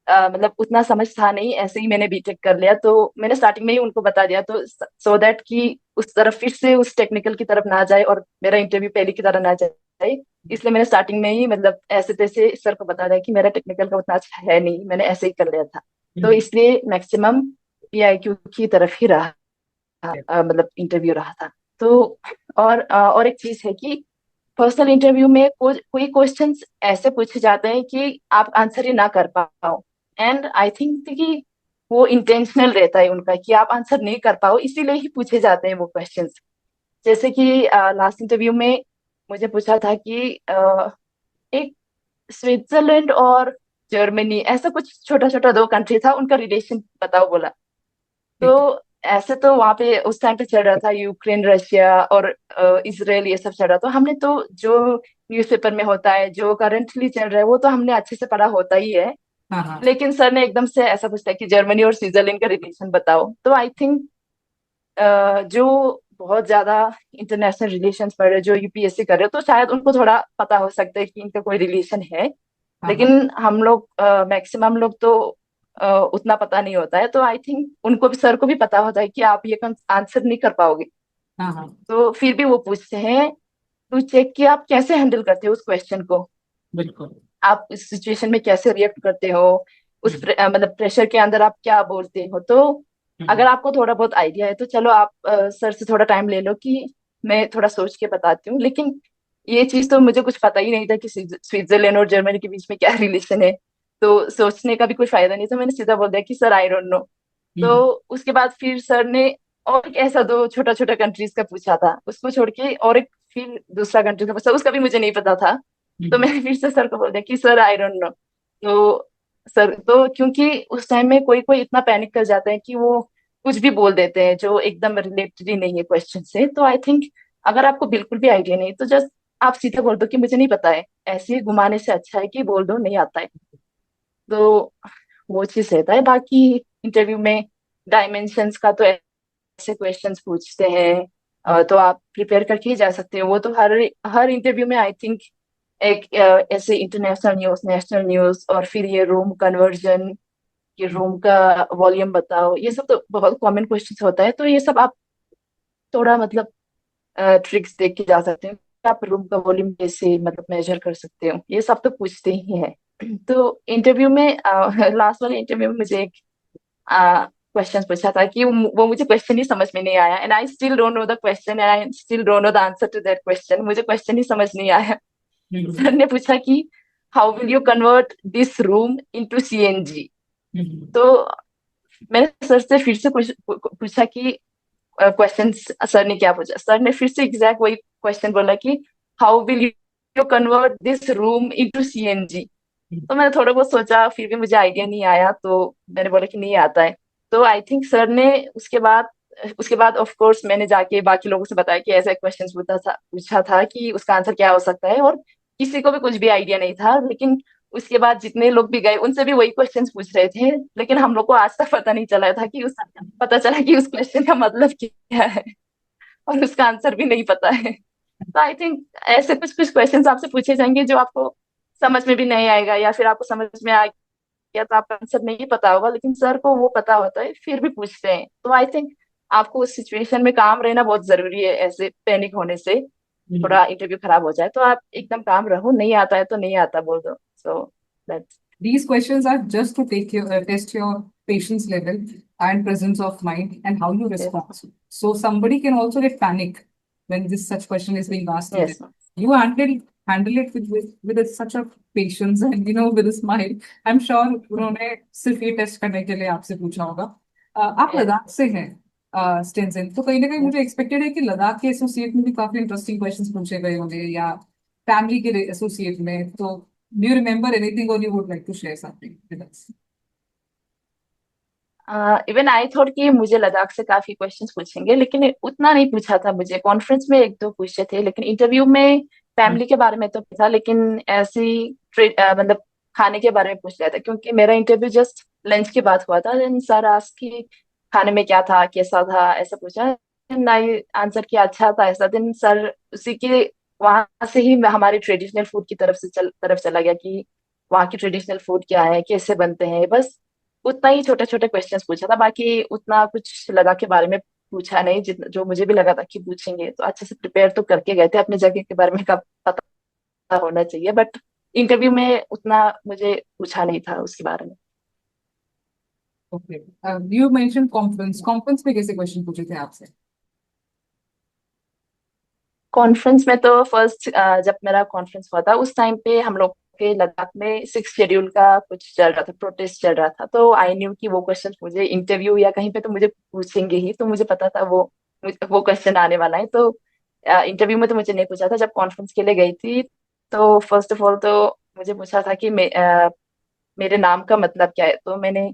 मतलब उतना समझ था नहीं, ऐसे ही मैंने बीटेक कर लिया। तो मैंने स्टार्टिंग में ही उनको बता दिया, तो सो दैट कि उस तरफ फिर से उस टेक्निकल की तरफ ना जाए और मेरा इंटरव्यू पहले की तरह ना जाए। इसलिए मैंने स्टार्टिंग में ही मतलब ऐसे तैसे सर को बता दिया कि मेरा टेक्निकल का उतना अच्छा है नहीं, मैंने ऐसे ही कर लिया था। तो हम्म। इसलिए मैक्सिमम पीआईक्यू की तरफ ही रहा, मतलब इंटरव्यू रहा था। तो और एक चीज है कि पर्सनल इंटरव्यू में कोई क्वेश्चंस ऐसे पूछे जाते हैं कि आप आंसर ही ना कर पाओ। एंड आई थिंक कि वो इंटेंशनल रहता है उनका कि आप आंसर नहीं कर पाओ, इसीलिए ही पूछे जाते हैं वो क्वेश्चंस। जैसे कि लास्ट इंटरव्यू में मुझे पूछा था कि एक स्विट्जरलैंड और जर्मनी, ऐसा कुछ छोटा छोटा दो कंट्री था, उनका रिलेशन बताओ बोला। तो ठीक है। ऐसे तो वहां पे उस टाइम पे चल रहा था यूक्रेन रशिया और इसराइल, ये सब चल रहा। तो हमने तो जो न्यूज़पेपर में होता है, जो करंटली चल रहा है, वो तो हमने अच्छे से पढ़ा होता ही है। हाँ हाँ। लेकिन सर ने एकदम से ऐसा पूछा कि जर्मनी और स्विट्जरलैंड का रिलेशन बताओ। तो आई थिंक जो बहुत ज्यादा इंटरनेशनल रिलेशंस पढ़ रहे, जो यूपीएससी कर रहे हो, तो शायद उनको थोड़ा पता हो सकता है कि इनका कोई रिलेशन है। हाँ हाँ। लेकिन हम लोग मैक्सिमम लोग तो उतना पता नहीं होता है। तो आई थिंक उनको भी, सर को भी पता होता है कि आप ये आंसर नहीं कर पाओगे। हाँ हाँ। तो फिर भी वो पूछते हैं टू चेक कि आप कैसे हैंडल करते हो उस क्वेश्चन को, बिल्कुल। आप इस सिचुएशन में कैसे रिएक्ट करते हो, हम्म। मतलब प्रेशर के अंदर आप क्या बोलते हो। तो हम्म। अगर आपको थोड़ा बहुत आइडिया है तो चलो आप सर से थोड़ा टाइम ले लो कि मैं थोड़ा सोच के बताती हूँ। लेकिन ये चीज तो मुझे कुछ पता ही नहीं था कि स्विट्जरलैंड और जर्मनी के बीच में क्या रिलेशन है। तो सोचने का भी कोई फायदा नहीं था, मैंने सीधा बोल दिया कि सर आई डोंट नो। तो हम्म। उसके बाद फिर सर ने और एक ऐसा दो छोटा छोटा कंट्रीज का पूछा था, उसको छोड़ के और एक फिर दूसरा कंट्री का पूछा, उसका भी मुझे नहीं पता था। तो मैंने फिर से सर को बोल दिया कि सर आई डोंट नो। तो सर तो क्योंकि उस टाइम में कोई कोई इतना पैनिक कर जाते हैं कि वो कुछ भी बोल देते हैं जो एकदम रिलेटेड ही नहीं है क्वेश्चन से। तो आई थिंक अगर आपको बिल्कुल भी आइडिया नहीं तो जस्ट आप सीधे बोल दो कि मुझे नहीं पता है। ऐसे ही घुमाने से अच्छा है कि बोल दो नहीं आता है। तो वो चीज रहता है। बाकी इंटरव्यू में डायमेंशंस का तो ऐसे क्वेश्चंस पूछते हैं, तो आप प्रिपेयर करके ही जा सकते हो। वो तो हर हर इंटरव्यू में आई थिंक एक ऐसे इंटरनेशनल न्यूज, नेशनल न्यूज, और फिर ये रूम कन्वर्जन, ये रूम का वॉल्यूम बताओ, ये सब तो बहुत कॉमन क्वेश्चंस होता है। तो ये सब आप थोड़ा मतलब ट्रिक्स देख के जा सकते हो। आप रूम का वॉल्यूम कैसे मतलब मेजर कर सकते हो, ये सब तो पूछते ही है। तो इंटरव्यू में लास्ट वाले इंटरव्यू में मुझे एक क्वेश्चन पूछा था कि वो मुझे क्वेश्चन ही समझ में नहीं आया, and I still don't know the question, and I still don't know the answer to that question. मुझे क्वेश्चन ही समझ नहीं आया। सर ने पूछा कि how will you convert this room into CNG. तो मैंने सर से फिर से पूछा कि क्वेश्चन सर ने क्या पूछा। सर ने फिर से एग्जैक्ट वही क्वेश्चन बोला कि how will you convert this room into CNG. तो मैंने थोड़ा बहुत सोचा, फिर भी मुझे आइडिया नहीं आया, तो मैंने बोला कि नहीं आता है। तो आई थिंक सर ने उसके बाद ऑफ कोर्स मैंने जाके बाकी लोगों से बताया कि ऐसा क्वेश्चन पूछा था कि उसका आंसर क्या हो सकता है, और किसी को भी कुछ भी आइडिया नहीं था। लेकिन उसके बाद जितने लोग भी गए उनसे भी वही क्वेश्चंस पूछ रहे थे, लेकिन हम लोग को आज तक पता नहीं चला था कि उस पता चला कि उस क्वेश्चन का मतलब क्या है, और उसका आंसर भी नहीं पता है। तो आई थिंक ऐसे कुछ कुछ क्वेश्चंस आपसे पूछे जाएंगे जो आपको समझ में भी नहीं आएगा, या फिर आपको समझ में आ गया तो आपका आंसर नहीं पता होगा, लेकिन सर को वो पता होता है फिर भी पूछते हैं। तो आई थिंक आपको उस सिचुएशन में काम रहना बहुत जरूरी है, ऐसे पैनिक होने से। थोड़ा इंटरव्यू खराब हो जाए तो आप एकदम काम रहो, नहीं आता है तो नहीं आता बोल दो। So that's These questions are just to test your patience level and presence of mind and how you yes. respond. So somebody can also get panic when this such question is being asked to them. Yes. You handle it with such a patience and with a smile. I'm sure उन्होंने सिर्फ ये टेस्ट करने के लिए आपसे पूछा होगा। आप लद्दाख से हैं स्टेंसन, तो कहीं ना कहीं मुझे एक्सपेक्टेड है कि लद्दाख के एसोसिएट में भी काफी इंटरेस्टिंग क्वेश्चंस पूछे गए होंगे, या फैमिली के एसोसिएट में। तो do you remember anything or you would like to share something with us? Even I thought कि मुझे लद्दाख से काफी क्वेश्चंस पूछेंगे, लेकिन उतना नहीं पूछा था मुझे। कॉन्फ्रेंस में एक दो पूछे थे, लेकिन इंटरव्यू में फैमिली के बारे में तो था, लेकिन ऐसी मतलब खाने के बारे में पूछ लिया था, क्योंकि मेरा इंटरव्यू जस्ट लंच के बाद हुआ था। देन सर आज की खाने में क्या था, कैसा था, ऐसा पूछा। आई आंसर किया अच्छा था ऐसा। दिन सर उसी के वहां से ही हमारे ट्रेडिशनल फूड की तरफ चला गया कि वहाँ की ट्रेडिशनल फूड क्या है, कैसे बनते हैं। बस उतना ही छोटे छोटे क्वेश्चंस पूछा था, बाकी उतना कुछ लद्दाख के बारे में पूछा नहीं, जितना जो मुझे भी लगा था कि पूछेंगे। तो अच्छे से प्रिपेयर तो करके गए थे, अपने जगह के बारे में का पता होना चाहिए, बट इंटरव्यू में उतना मुझे पूछा नहीं था उसके बारे में। Okay. You mentioned conference. Conference में कैसे क्वेश्चन पूछे थे आपसे? कॉन्फ्रेंस में तो फर्स्ट जब मेरा कॉन्फ्रेंस हुआ था उस टाइम पे हम लोग के लद्दाख में 6 शेड्यूल का कुछ चल रहा था, प्रोटेस्ट चल रहा था। तो आई न्यू कि वो क्वेश्चन मुझे इंटरव्यू या कहीं पे तो मुझे पूछेंगे ही, तो मुझे पता था वो क्वेश्चन आने वाला है। तो इंटरव्यू में तो मुझे नहीं पूछा था। जब कॉन्फ्रेंस के लिए गई थी तो फर्स्ट ऑफ ऑल तो मुझे पूछा था कि मेरे नाम का मतलब क्या है। तो मैंने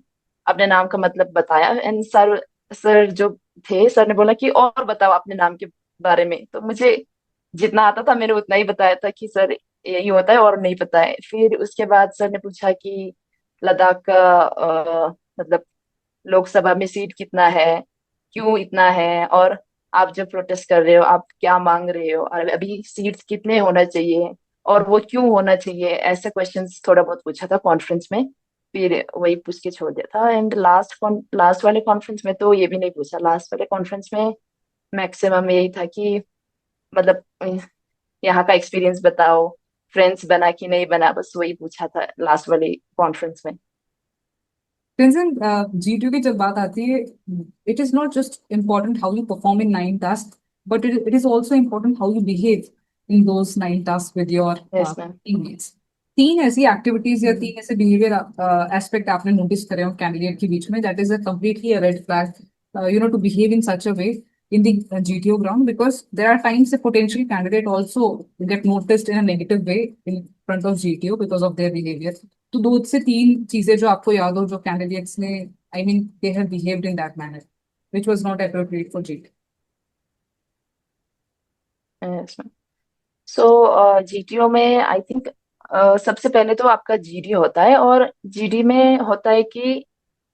अपने नाम का मतलब बताया, एंड सर सर जो थे, सर ने बोला कि और बताओ अपने नाम के बारे में। तो मुझे जितना आता था मैंने उतना ही बताया था कि सर यही होता है और नहीं पता है। फिर उसके बाद सर ने पूछा कि लद्दाख का मतलब लोकसभा में सीट कितना है, क्यों इतना है, और आप जो प्रोटेस्ट कर रहे हो आप क्या मांग रहे हो, और अभी सीट्स कितने होना चाहिए और वो क्यों होना चाहिए। ऐसे क्वेश्चंस थोड़ा बहुत पूछा था कॉन्फ्रेंस में। फिर वही पूछ के छोड़ दिया था। एंड लास्ट वाले कॉन्फ्रेंस में तो ये भी नहीं पूछा। लास्ट वाले कॉन्फ्रेंस में मैक्सिमम यही था कि मतलब यहाँ का एक्सपीरियंस बताओ, फ्रेंड्स बना कि नहीं बना, बस वही पूछा था लास्ट वाली कॉन्फ्रेंस में। टेंशन G2 की जब बात आती है, it is not just important how you perform in 9 tasks, but it is also important how you behave in those 9 tasks with your yes ma'am. teammates. तीन ऐसी एक्टिविटीज या तीन ऐसे बिहेवियर एस्पेक्ट आपने नोटिस करे हो कैंडिडेट के बीच में, that is a completely red flag to behave in such a way in the GTO ground, because there are times a potential candidate also get noticed in a negative way in front of GTO because of their behavior. तो दो से तीन चीजें जो आपको याद हो जो कैंडिडेट्स ने, I mean they have behaved in that manner which was not appropriate for GTO. Yes, ma'am. So GTO में आई थिंक सबसे पहले तो आपका जीडी होता है, और जीडी में होता है कि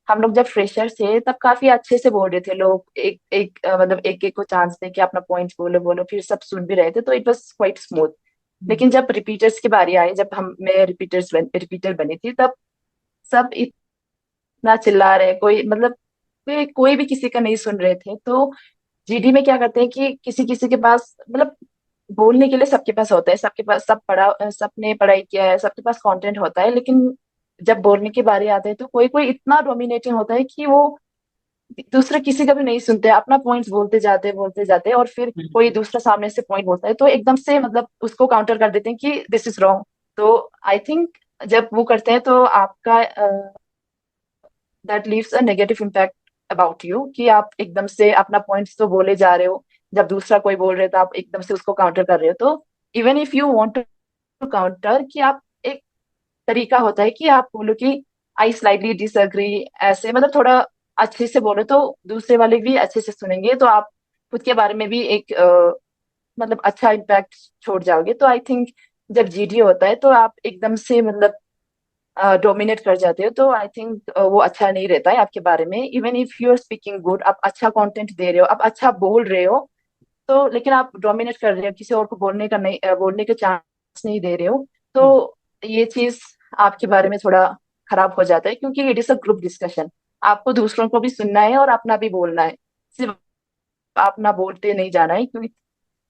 हम लोग जब फ्रेशर थे तब काफी अच्छे से बोल रहे थे लोग, एक एक मतलब एक एक को चांस दे कि अपना पॉइंट्स बोलो बोलो, फिर सब सुन भी रहे थे, तो इट वाज क्वाइट स्मूथ. लेकिन जब रिपीटर्स की बारी आई, जब मैं रिपीटर बनी थी, तब सब इतना चिल्ला रहे, कोई मतलब कोई भी किसी का नहीं सुन रहे थे. तो जीडी में क्या करते हैं कि किसी किसी के पास मतलब बोलने के लिए सबके पास होता है, सबके पास सबने पढ़ाई किया है, सबके पास कंटेंट होता है, लेकिन जब बोलने की बारी आती है तो कोई कोई इतना डोमिनेटिंग होता है कि वो दूसरा किसी का भी नहीं सुनते, अपना पॉइंट्स बोलते जाते हैं, और फिर कोई दूसरा सामने से पॉइंट बोलता है तो एकदम से मतलब उसको काउंटर कर देते हैं कि दिस इज रॉन्ग. तो आई थिंक जब वो करते हैं तो आपका that leaves a negative impact about you, कि आप एकदम से अपना पॉइंट्स तो बोले जा रहे हो, जब दूसरा कोई बोल रहे हो तो आप एकदम से उसको काउंटर कर रहे हो. तो even if you want to counter, कि आप एक तरीका होता है कि आप बोलो कि आई स्लाइटली डिसएग्री, ऐसे मतलब थोड़ा अच्छे से बोलो तो दूसरे वाले भी अच्छे से सुनेंगे, तो आप खुद के बारे में भी एक मतलब अच्छा इम्पैक्ट छोड़ जाओगे. तो आई थिंक जब जीडी होता है तो आप एकदम से मतलब डोमिनेट कर जाते हो, तो आई थिंक वो अच्छा नहीं रहता है आपके बारे में. Even if you are speaking good, आप अच्छा कंटेंट दे रहे हो, आप अच्छा बोल रहे हो, तो लेकिन आप डोमिनेट कर रहे हो, किसी और को बोलने का नहीं, बोलने के चांस नहीं दे रहे हो, तो ये चीज आपके बारे में थोड़ा खराब हो जाता है, क्योंकि it is a group discussion. आपको दूसरों को भी सुनना है और अपना भी बोलना है, सिर्फ अपना बोलते नहीं जाना है, क्योंकि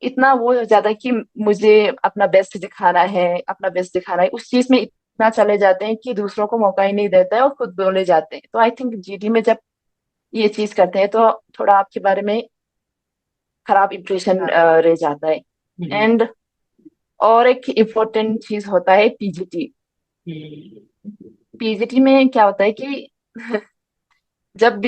इतना वो हो जाता है कि मुझे अपना बेस्ट दिखाना है, अपना बेस्ट दिखाना है, उस चीज में इतना चले जाते हैं कि दूसरों को मौका ही नहीं देता है और खुद बोले जाते हैं. तो आई थिंक जीडी में जब ये चीज करते हैं तो थोड़ा आपके बारे में खराब इंप्रेशन रह जाता है. एंड और एक इम्पोर्टेंट चीज होता है पीजीटी. पीजीटी में क्या होता है कि जब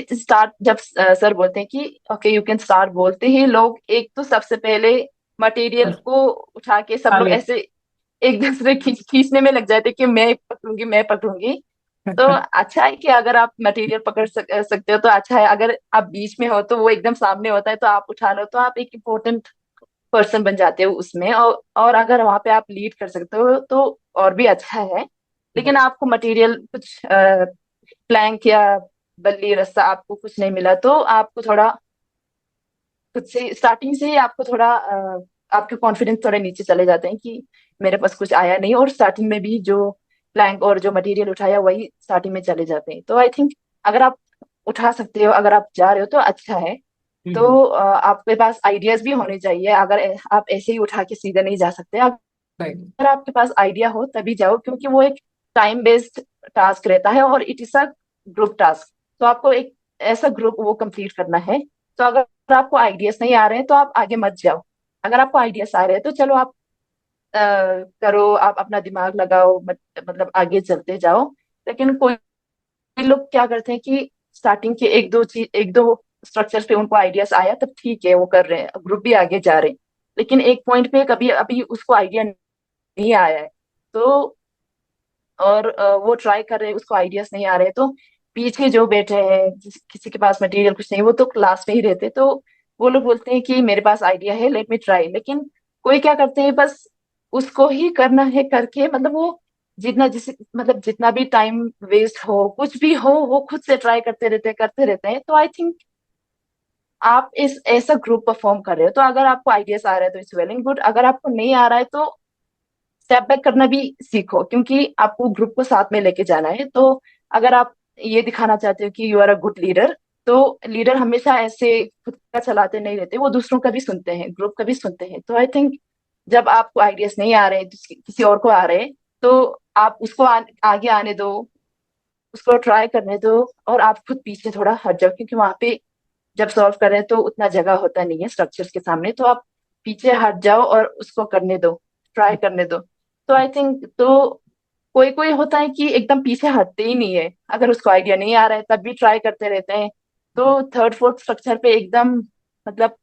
सर बोलते हैं कि ओके यू कैन स्टार्ट, बोलते ही लोग एक तो सबसे पहले मटेरियल को उठा के सब लोग ऐसे एक दूसरे खींचने में लग जाते हैं कि मैं पकड़ूंगी. तो अच्छा है कि अगर आप मटेरियल सकते हो तो अच्छा है, अगर आप बीच में हो तो वो एकदम सामने होता है तो आप उठा लो, तो आप एक इम्पोर्टेंट पर्सन बन जाते हो उसमें. और अगर वहां पे आप लीड कर सकते हो तो और भी अच्छा है. लेकिन आपको मटेरियल कुछ प्लैंक या बल्ली रास्ता आपको कुछ नहीं मिला, तो आपको थोड़ा खुद से स्टार्टिंग से ही आपको थोड़ा आपके कॉन्फिडेंस थोड़े नीचे चले जाते हैं कि मेरे पास कुछ आया नहीं, और स्टार्टिंग में भी जो प्लैंक और जो मटेरियल उठाया वही स्टार्टिंग में चले जाते हैं. तो आई थिंक अगर आप उठा सकते हो, अगर आप जा रहे हो तो अच्छा है. तो आपके पास आइडियाज भी होने चाहिए, अगर आप ऐसे ही उठा के सीधे नहीं जा सकते. अगर आपके पास आइडिया हो तभी जाओ, क्योंकि वो एक टाइम बेस्ड टास्क रहता है और it is a group task. तो आपको एक ऐसा ग्रुप वो कंप्लीट करना है. तो अगर आपको आइडियाज नहीं आ रहे हैं तो आप आगे मत जाओ. अगर आपको आइडियाज आ रहे हैं तो चलो आप अ, करो, आप अपना दिमाग लगाओ, मतलब आगे चलते जाओ. लेकिन कोई लोग क्या करते हैं कि स्टार्टिंग के एक दो स्ट्रक्चर्स पे उनको आइडियाज आया, तब ठीक है वो कर रहे हैं, ग्रुप भी आगे जा रहे हैं. लेकिन एक पॉइंट पे कभी अभी उसको आइडिया नहीं आया है, तो और वो ट्राई कर रहे हैं, उसको आइडियाज नहीं आ रहे, तो पीछे जो बैठे हैं किसी के पास मटेरियल कुछ नहीं, वो तो क्लास में ही रहते, तो वो लोग बोलते हैं कि मेरे पास आइडिया है, लेट मी ट्राई. लेकिन कोई क्या करते हैं, बस उसको ही करना है करके, मतलब वो जितना भी टाइम वेस्ट हो, कुछ भी हो, वो खुद से ट्राई करते रहते हैं. तो आई थिंक आप इस ऐसा ग्रुप परफॉर्म कर रहे हो, तो अगर आपको आइडियाज आ रहा है तो इट्स वेल एंड गुड, अगर आपको नहीं आ रहा है तो स्टेप बैक करना भी सीखो, क्योंकि आपको ग्रुप को साथ में लेके जाना है. तो अगर आप ये दिखाना चाहते हो कि you are a good leader, तो लीडर हमेशा ऐसे खुद का चलाते नहीं रहते, वो दूसरों का भी सुनते हैं, ग्रुप का भी सुनते हैं. तो आई थिंक जब आपको आइडियाज नहीं आ रहे, किसी और को आ रहे हैं, तो आप उसको आगे आने दो, उसको ट्राई करने दो, और आप खुद पीछे थोड़ा हट जाओ, क्योंकि वहां पे जब सॉल्व कर रहे हैं तो उतना जगह होता नहीं है स्ट्रक्चर्स के सामने, तो आप पीछे हट जाओ और उसको करने दो, ट्राई करने दो. तो आई थिंक तो कोई कोई होता है कि एकदम पीछे हटते ही नहीं है, अगर उसको आइडिया नहीं आ रहा है तब भी ट्राई करते रहते हैं, तो थर्ड फोर्थ स्ट्रक्चर पे एकदम मतलब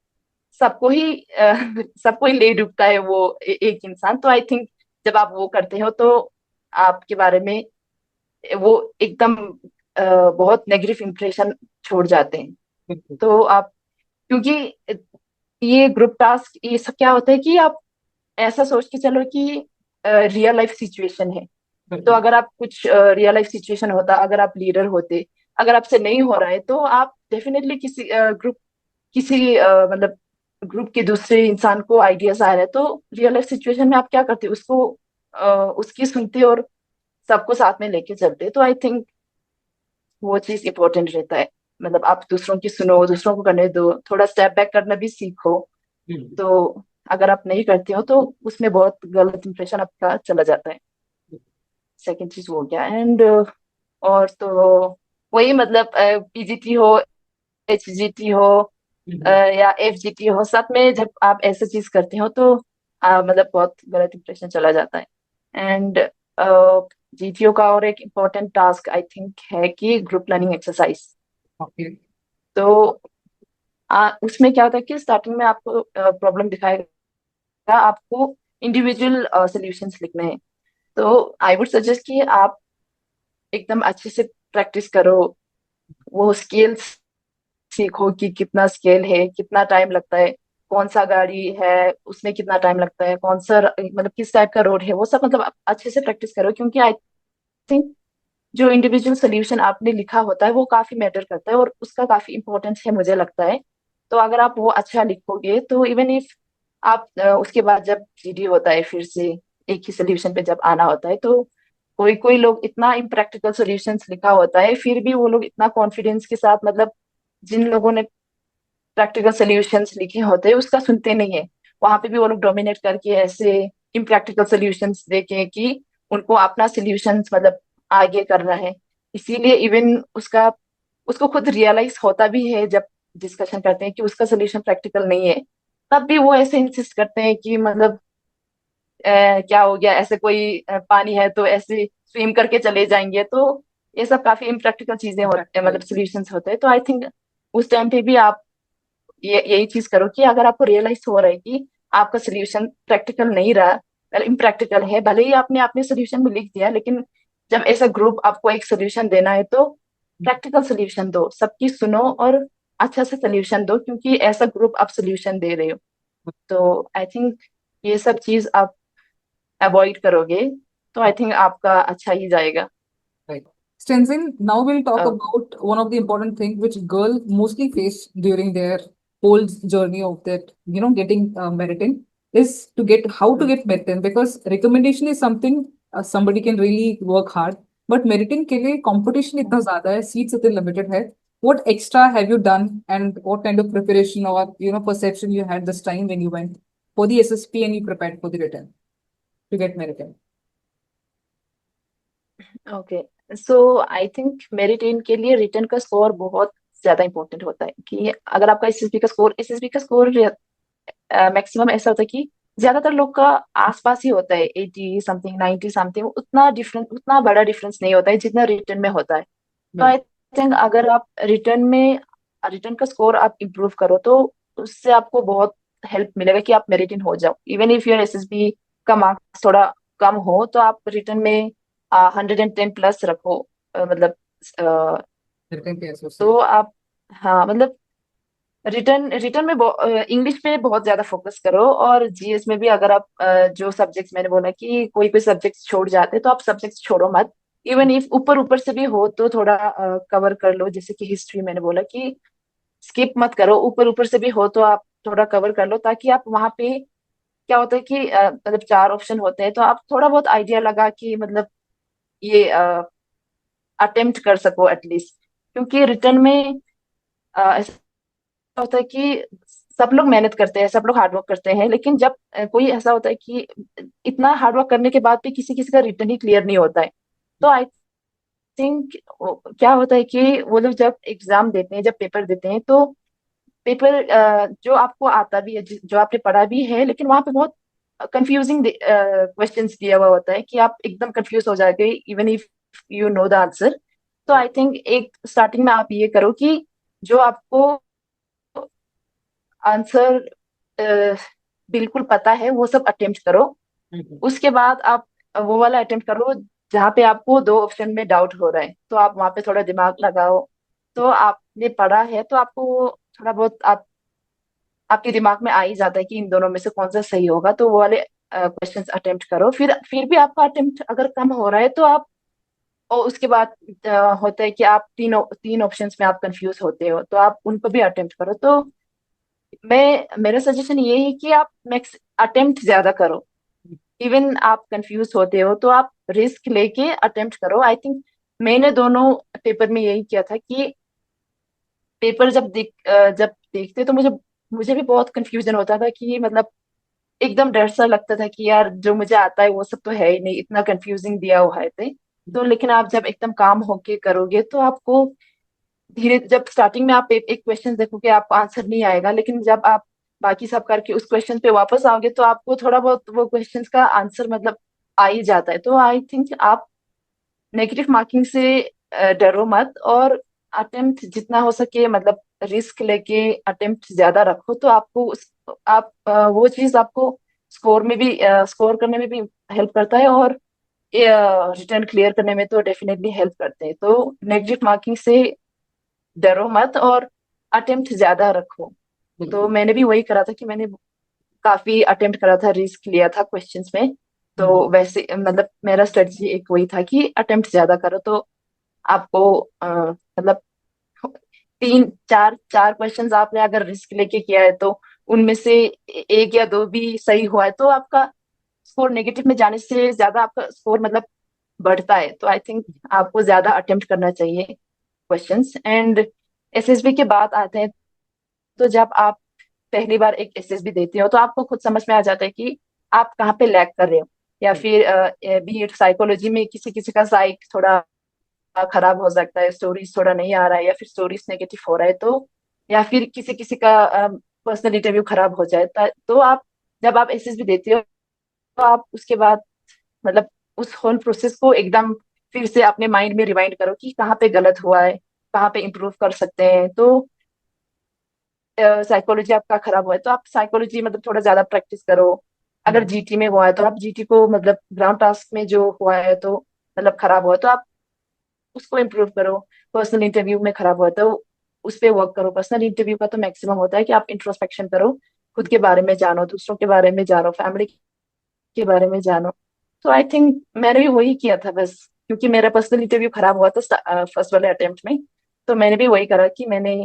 सबको ही सबको ही ले डूबता है वो एक इंसान। तो आई थिंक जब आप वो करते हो तो आपके बारे में वो एकदम बहुत नेगेटिव इंप्रेशन छोड़ जाते हैं। बिल्कुल। तो आप क्योंकि ये ग्रुप टास्क ये सब क्या होता है कि आप ऐसा सोच के चलो कि रियल लाइफ सिचुएशन है। तो बिल्कुल। अगर आप कुछ रियल लाइफ सिचुएशन होता, अगर आप लीडर होते, अगर आपसे नहीं हो रहा है तो आप डेफिनेटली किसी ग्रुप किसी मतलब ग्रुप के दूसरे इंसान को आइडियाज आ रहा है तो रियल लाइफ सिचुएशन में आप क्या करते उसको उसकी सुनते और सबको साथ में लेके चलते। तो आई थिंक वो चीज इम्पोर्टेंट रहता है। मतलब आप दूसरों की सुनो, दूसरों को करने दो, थोड़ा स्टेप बैक करना भी सीखो। बिल्कुल। तो अगर आप नहीं करते हो तो उसमें बहुत गलत इंप्रेशन आपका चला जाता है। सेकंड चीज वो हो गया। एंड और तो वही मतलब पीजीटी हो, एचजीटी हो या एफजीटी हो, सब में जब आप ऐसा चीज करते हो तो मतलब बहुत गलत इंप्रेशन चला जाता है। एंड जीटीओ का और एक इम्पोर्टेंट टास्क आई थिंक है कि ग्रुप लर्निंग एक्सरसाइज। ओके। तो उसमें क्या होता है कि स्टार्टिंग में आपको प्रॉब्लम दिखाएगा, आपको इंडिविजुअल सॉल्यूशंस लिखने हैं। तो आई वुड सजेस्ट कि आप एकदम अच्छे से प्रैक्टिस करो, वो स्केल्स सीखो कि कितना स्केल है, कितना टाइम लगता है, कौन सा गाड़ी है उसमें कितना टाइम लगता है, कौन सा मतलब किस टाइप का रोड है, वो सब मतलब आप अच्छे से प्रैक्टिस करो। क्योंकि आई थिंक जो इंडिविजुअल सोल्यूशन आपने लिखा होता है वो काफी मैटर करता है और उसका काफी इंपॉर्टेंस है मुझे लगता है। तो अगर आप वो अच्छा लिखोगे तो इवन इफ आप उसके बाद जब जीडी होता है फिर से एक ही सोल्यूशन पे जब आना होता है तो कोई कोई लोग इतना इम्प्रैक्टिकल सॉल्यूशंस लिखा होता है फिर भी वो लोग इतना कॉन्फिडेंस के साथ मतलब जिन लोगों ने प्रैक्टिकल सॉल्यूशंस लिखे होते हैं उसका सुनते नहीं है। वहां पे भी वो लोग डोमिनेट करके ऐसे इम्प्रैक्टिकल सॉल्यूशंस देके कि उनको अपना सॉल्यूशंस मतलब आगे करना है। इसीलिए इवन उसका उसको खुद रियलाइज होता भी है जब डिस्कशन करते हैं कि उसका सोल्यूशन प्रैक्टिकल नहीं है, तब भी वो ऐसे इंसिस्ट करते हैं कि मतलब क्या हो गया, ऐसे कोई पानी है तो ऐसे स्विम करके चले जाएंगे। तो ये सब काफी इम्प्रैक्टिकल चीजें होते हैं, मतलब प्रैक्टिकल। सोल्यूशंस होते हैं। तो आई थिंक उस टाइम पे भी आप ये यही चीज करो कि अगर आपको रियलाइज हो रहा है कि आपका सोल्यूशन प्रैक्टिकल नहीं रहा, इम्प्रैक्टिकल है, भले ही आपने अपने सोल्यूशन में लिख दिया, लेकिन जब ऐसा ग्रुप आपको एक सोल्यूशन देना है तो प्रैक्टिकल सोल्यूशन दो, सबकी सुनो और अच्छा से सोल्यूशन दो, क्योंकि ऐसा ग्रुप आप सोल्यूशन दे रहे हो। तो आई थिंक ये सब चीज आप अवॉइड करोगे तो आई थिंक आपका अच्छा ही जाएगा। Right. Stenzin, now we'll talk a, about one of the important things which girls mostly face during their whole journey of that, getting Meritin is to get how to get Meritin, because recommendation is something somebody can really work hard. But Meritin के लिए competition इतना ज़्यादा है, seats इतने limited है. What extra have you done and what kind of preparation or perception you had this time when you went for the SSP and you prepared for the written to get Meritin? Okay, so I think merit के लिए रिटर्न का स्कोर बहुत ज्यादा इंपॉर्टेंट होता है। कि अगर आपका एसएसबी का स्कोर मैक्सिमम ऐसा होता है कि ज्यादातर लोग का आसपास ही होता है, 80 समथिंग, 90 समथिंग, उतना डिफरेंस, उतना बड़ा डिफरेंस नहीं होता है जितना रिटर्न में होता है। तो आई बिल्कुल। थिंक अगर आप रिटर्न का स्कोर आप इम्प्रूव करो तो उससे आपको बहुत हेल्प मिलेगा कि आप मेरिट हो जाओ। इवन इफ योर एसएसबी का मार्क्स थोड़ा कम हो तो आप रिटर्न में 110 प्लस रखो, मतलब Meritin के तो associate. आप, हाँ मतलब रिटर्न रिटर्न में इंग्लिश पे बहुत ज्यादा फोकस करो। और जीएस में भी अगर आप जो सब्जेक्ट्स मैंने बोला कि कोई कोई सब्जेक्ट्स छोड़ जाते तो आप सब्जेक्ट्स छोड़ो मत। इवन इफ ऊपर ऊपर से भी हो तो थोड़ा कवर कर लो। जैसे कि हिस्ट्री मैंने बोला कि स्किप मत करो, ऊपर ऊपर से भी हो तो आप थोड़ा कवर कर लो, ताकि आप वहां पे क्या होता है कि मतलब 4 ऑप्शन होते हैं तो आप थोड़ा बहुत आइडिया लगा कि मतलब ये अटेम्प्ट कर सको एटलीस्ट। क्योंकि रिटर्न में ऐसा होता है कि सब लोग मेहनत करते हैं, सब लोग हार्डवर्क करते हैं, लेकिन जब कोई ऐसा होता है कि इतना हार्डवर्क करने के बाद भी किसी किसी का रिटर्न ही क्लियर नहीं होता है। तो आई थिंक क्या होता है कि वो लोग जब एग्जाम देते हैं, जब पेपर देते हैं तो पेपर जो आपको आता भी है, जो आपने पढ़ा भी है, लेकिन वहां पे बहुत कंफ्यूजिंग क्वेश्चंस दिया हुआ होता है कि आप एकदम कंफ्यूज हो जाओगे even if you no the answer. तो आई थिंक एक स्टार्टिंग में आप ये करो कि जो आपको आंसर बिल्कुल पता है वो सब अटेम्प्ट करो। उसके बाद आप वो वाला अटेम्प्ट करो जहाँ पे आपको दो ऑप्शन में डाउट हो रहा है, तो आप वहाँ पे थोड़ा दिमाग लगाओ। तो आपने पढ़ा है तो आपको वो थोड़ा बहुत आपके दिमाग में आ ही जाता है कि इन दोनों में से कौन सा सही होगा, तो वो वाले क्वेश्चंस अटेम्प्ट करो। फिर भी आपका अटेम्प्ट अगर कम हो रहा है तो आप, और उसके बाद होता है कि आप तीन ऑप्शंस में आप कंफ्यूज होते हो, तो आप उनको भी अटेम्प्ट करो। तो मेरा सजेशन ये है कि आप मैक्स अटेम्प्ट ज्यादा करो। इवन आप कंफ्यूज होते हो तो आप रिस्क लेके अटेम्प्ट करो। आई थिंक मैंने दोनों पेपर में यही किया था कि पेपर जब देखते तो मुझे मुझे भी बहुत कंफ्यूजन होता था कि मतलब एकदम डर सा लगता था कि यार जो मुझे आता है वो सब तो है ही नहीं, इतना कंफ्यूजिंग दिया हुआ है थे। तो लेकिन आप जब एकदम काम होके करोगे तो आपको धीरे, जब स्टार्टिंग में आप एक क्वेश्चन देखोगे आपको आंसर नहीं आएगा, लेकिन जब आप बाकी सब करके उस क्वेश्चन पे वापस आओगे तो आपको थोड़ा बहुत वो क्वेश्चंस का आंसर मतलब आ ही जाता है। तो आई थिंक आप नेगेटिव मार्किंग से डरो मत, और अटेम्प्ट जितना हो सके मतलब रिस्क लेके अटेम्प्ट ज्यादा रखो, तो आपको वो चीज आपको स्कोर करने में भी हेल्प करता है, और रिटर्न क्लियर करने में तो डेफिनेटली हेल्प करते हैं। तो नेगेटिव मार्किंग से डरो मत और अटेम्प्ट ज्यादा रखो। तो मैंने भी वही करा था कि मैंने काफी अटेम्प्ट करा था, रिस्क लिया था क्वेश्चंस में। तो वैसे मतलब मेरा स्ट्रेटजी एक वही था कि अटेम्प्ट ज्यादा करो, तो आपको मतलब तीन चार चार क्वेश्चंस आपने अगर रिस्क लेके किया है तो उनमें से एक या दो भी सही हुआ है तो आपका स्कोर नेगेटिव में जाने से ज्यादा आपका स्कोर मतलब बढ़ता है। तो आई थिंक आपको ज्यादा अटेम्प्ट करना चाहिए क्वेश्चंस। एंड एसएसबी के बाद आते हैं, तो जब आप पहली बार एक एसएसबी देते हो तो आपको खुद समझ में आ जाता है कि आप कहाँ पे लैग कर रहे हो, या फिर बी एड साइकोलॉजी में किसी किसी का साइक थोड़ा खराब हो सकता है, स्टोरीज थोड़ा नहीं आ रहा है, या फिर स्टोरीज नेगेटिव हो रहा है, तो या फिर किसी किसी का पर्सनल इंटरव्यू खराब हो जाए, तो आप जब आप एसएसबी देते हो तो आप उसके बाद मतलब उस होल प्रोसेस को एकदम फिर से अपने माइंड में रिवाइंड करो कि कहाँ पे गलत हुआ है, कहाँ पे इम्प्रूव कर सकते हैं। तो साइकोलॉजी आपका खराब हुआ है तो आप साइकोलॉजी मतलब थोड़ा ज्यादा प्रैक्टिस करो। अगर जीटी में हुआ है तो आप जीटी को मतलब ग्राउंड टास्क में जो हुआ है तो मतलब खराब हुआ है तो आप उसको इम्प्रूव करो। पर्सनल इंटरव्यू में खराब हुआ है तो उस पर वर्क करो। पर्सनल इंटरव्यू का तो मैक्सिमम होता है कि आप इंट्रोस्पेक्शन करो, खुद के बारे में जानो, दूसरों के बारे में जानो, फैमिली के बारे में जानो। तो आई थिंक मैंने भी वही किया था बस, क्योंकि मेरा पर्सनल इंटरव्यू खराब हुआ था फर्स्ट वाले अटेम्प्ट में, तो मैंने भी वही करा कि मैंने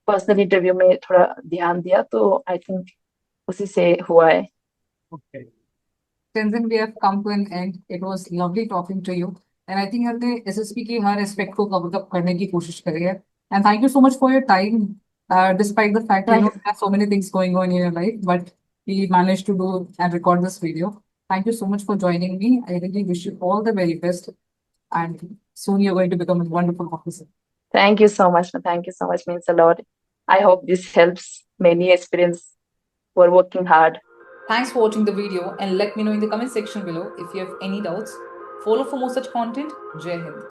पर्सनल इंटरव्यू में थोड़ा ध्यान दिया, तो आई थिंक उसी से हुआ है। Okay. Since then we have come to an end. It was lovely talking to you. And I think हमने एसएसपी की हर एस्पेक्ट को कवर अप करने की कोशिश करी है. And thank you so much for your time. Despite the fact you Thank have so many things going on in your life, but we managed to do and record this video. Thank you so much for joining me. I really wish you all the very best. And soon you're going to become a wonderful officer. thank you so much. Thank you so much, means a lot. I hope this helps many aspirants who are working hard. Thanks for watching the video and let me know in the comment section below if you have any doubts. Follow for more such content. Jai Hind.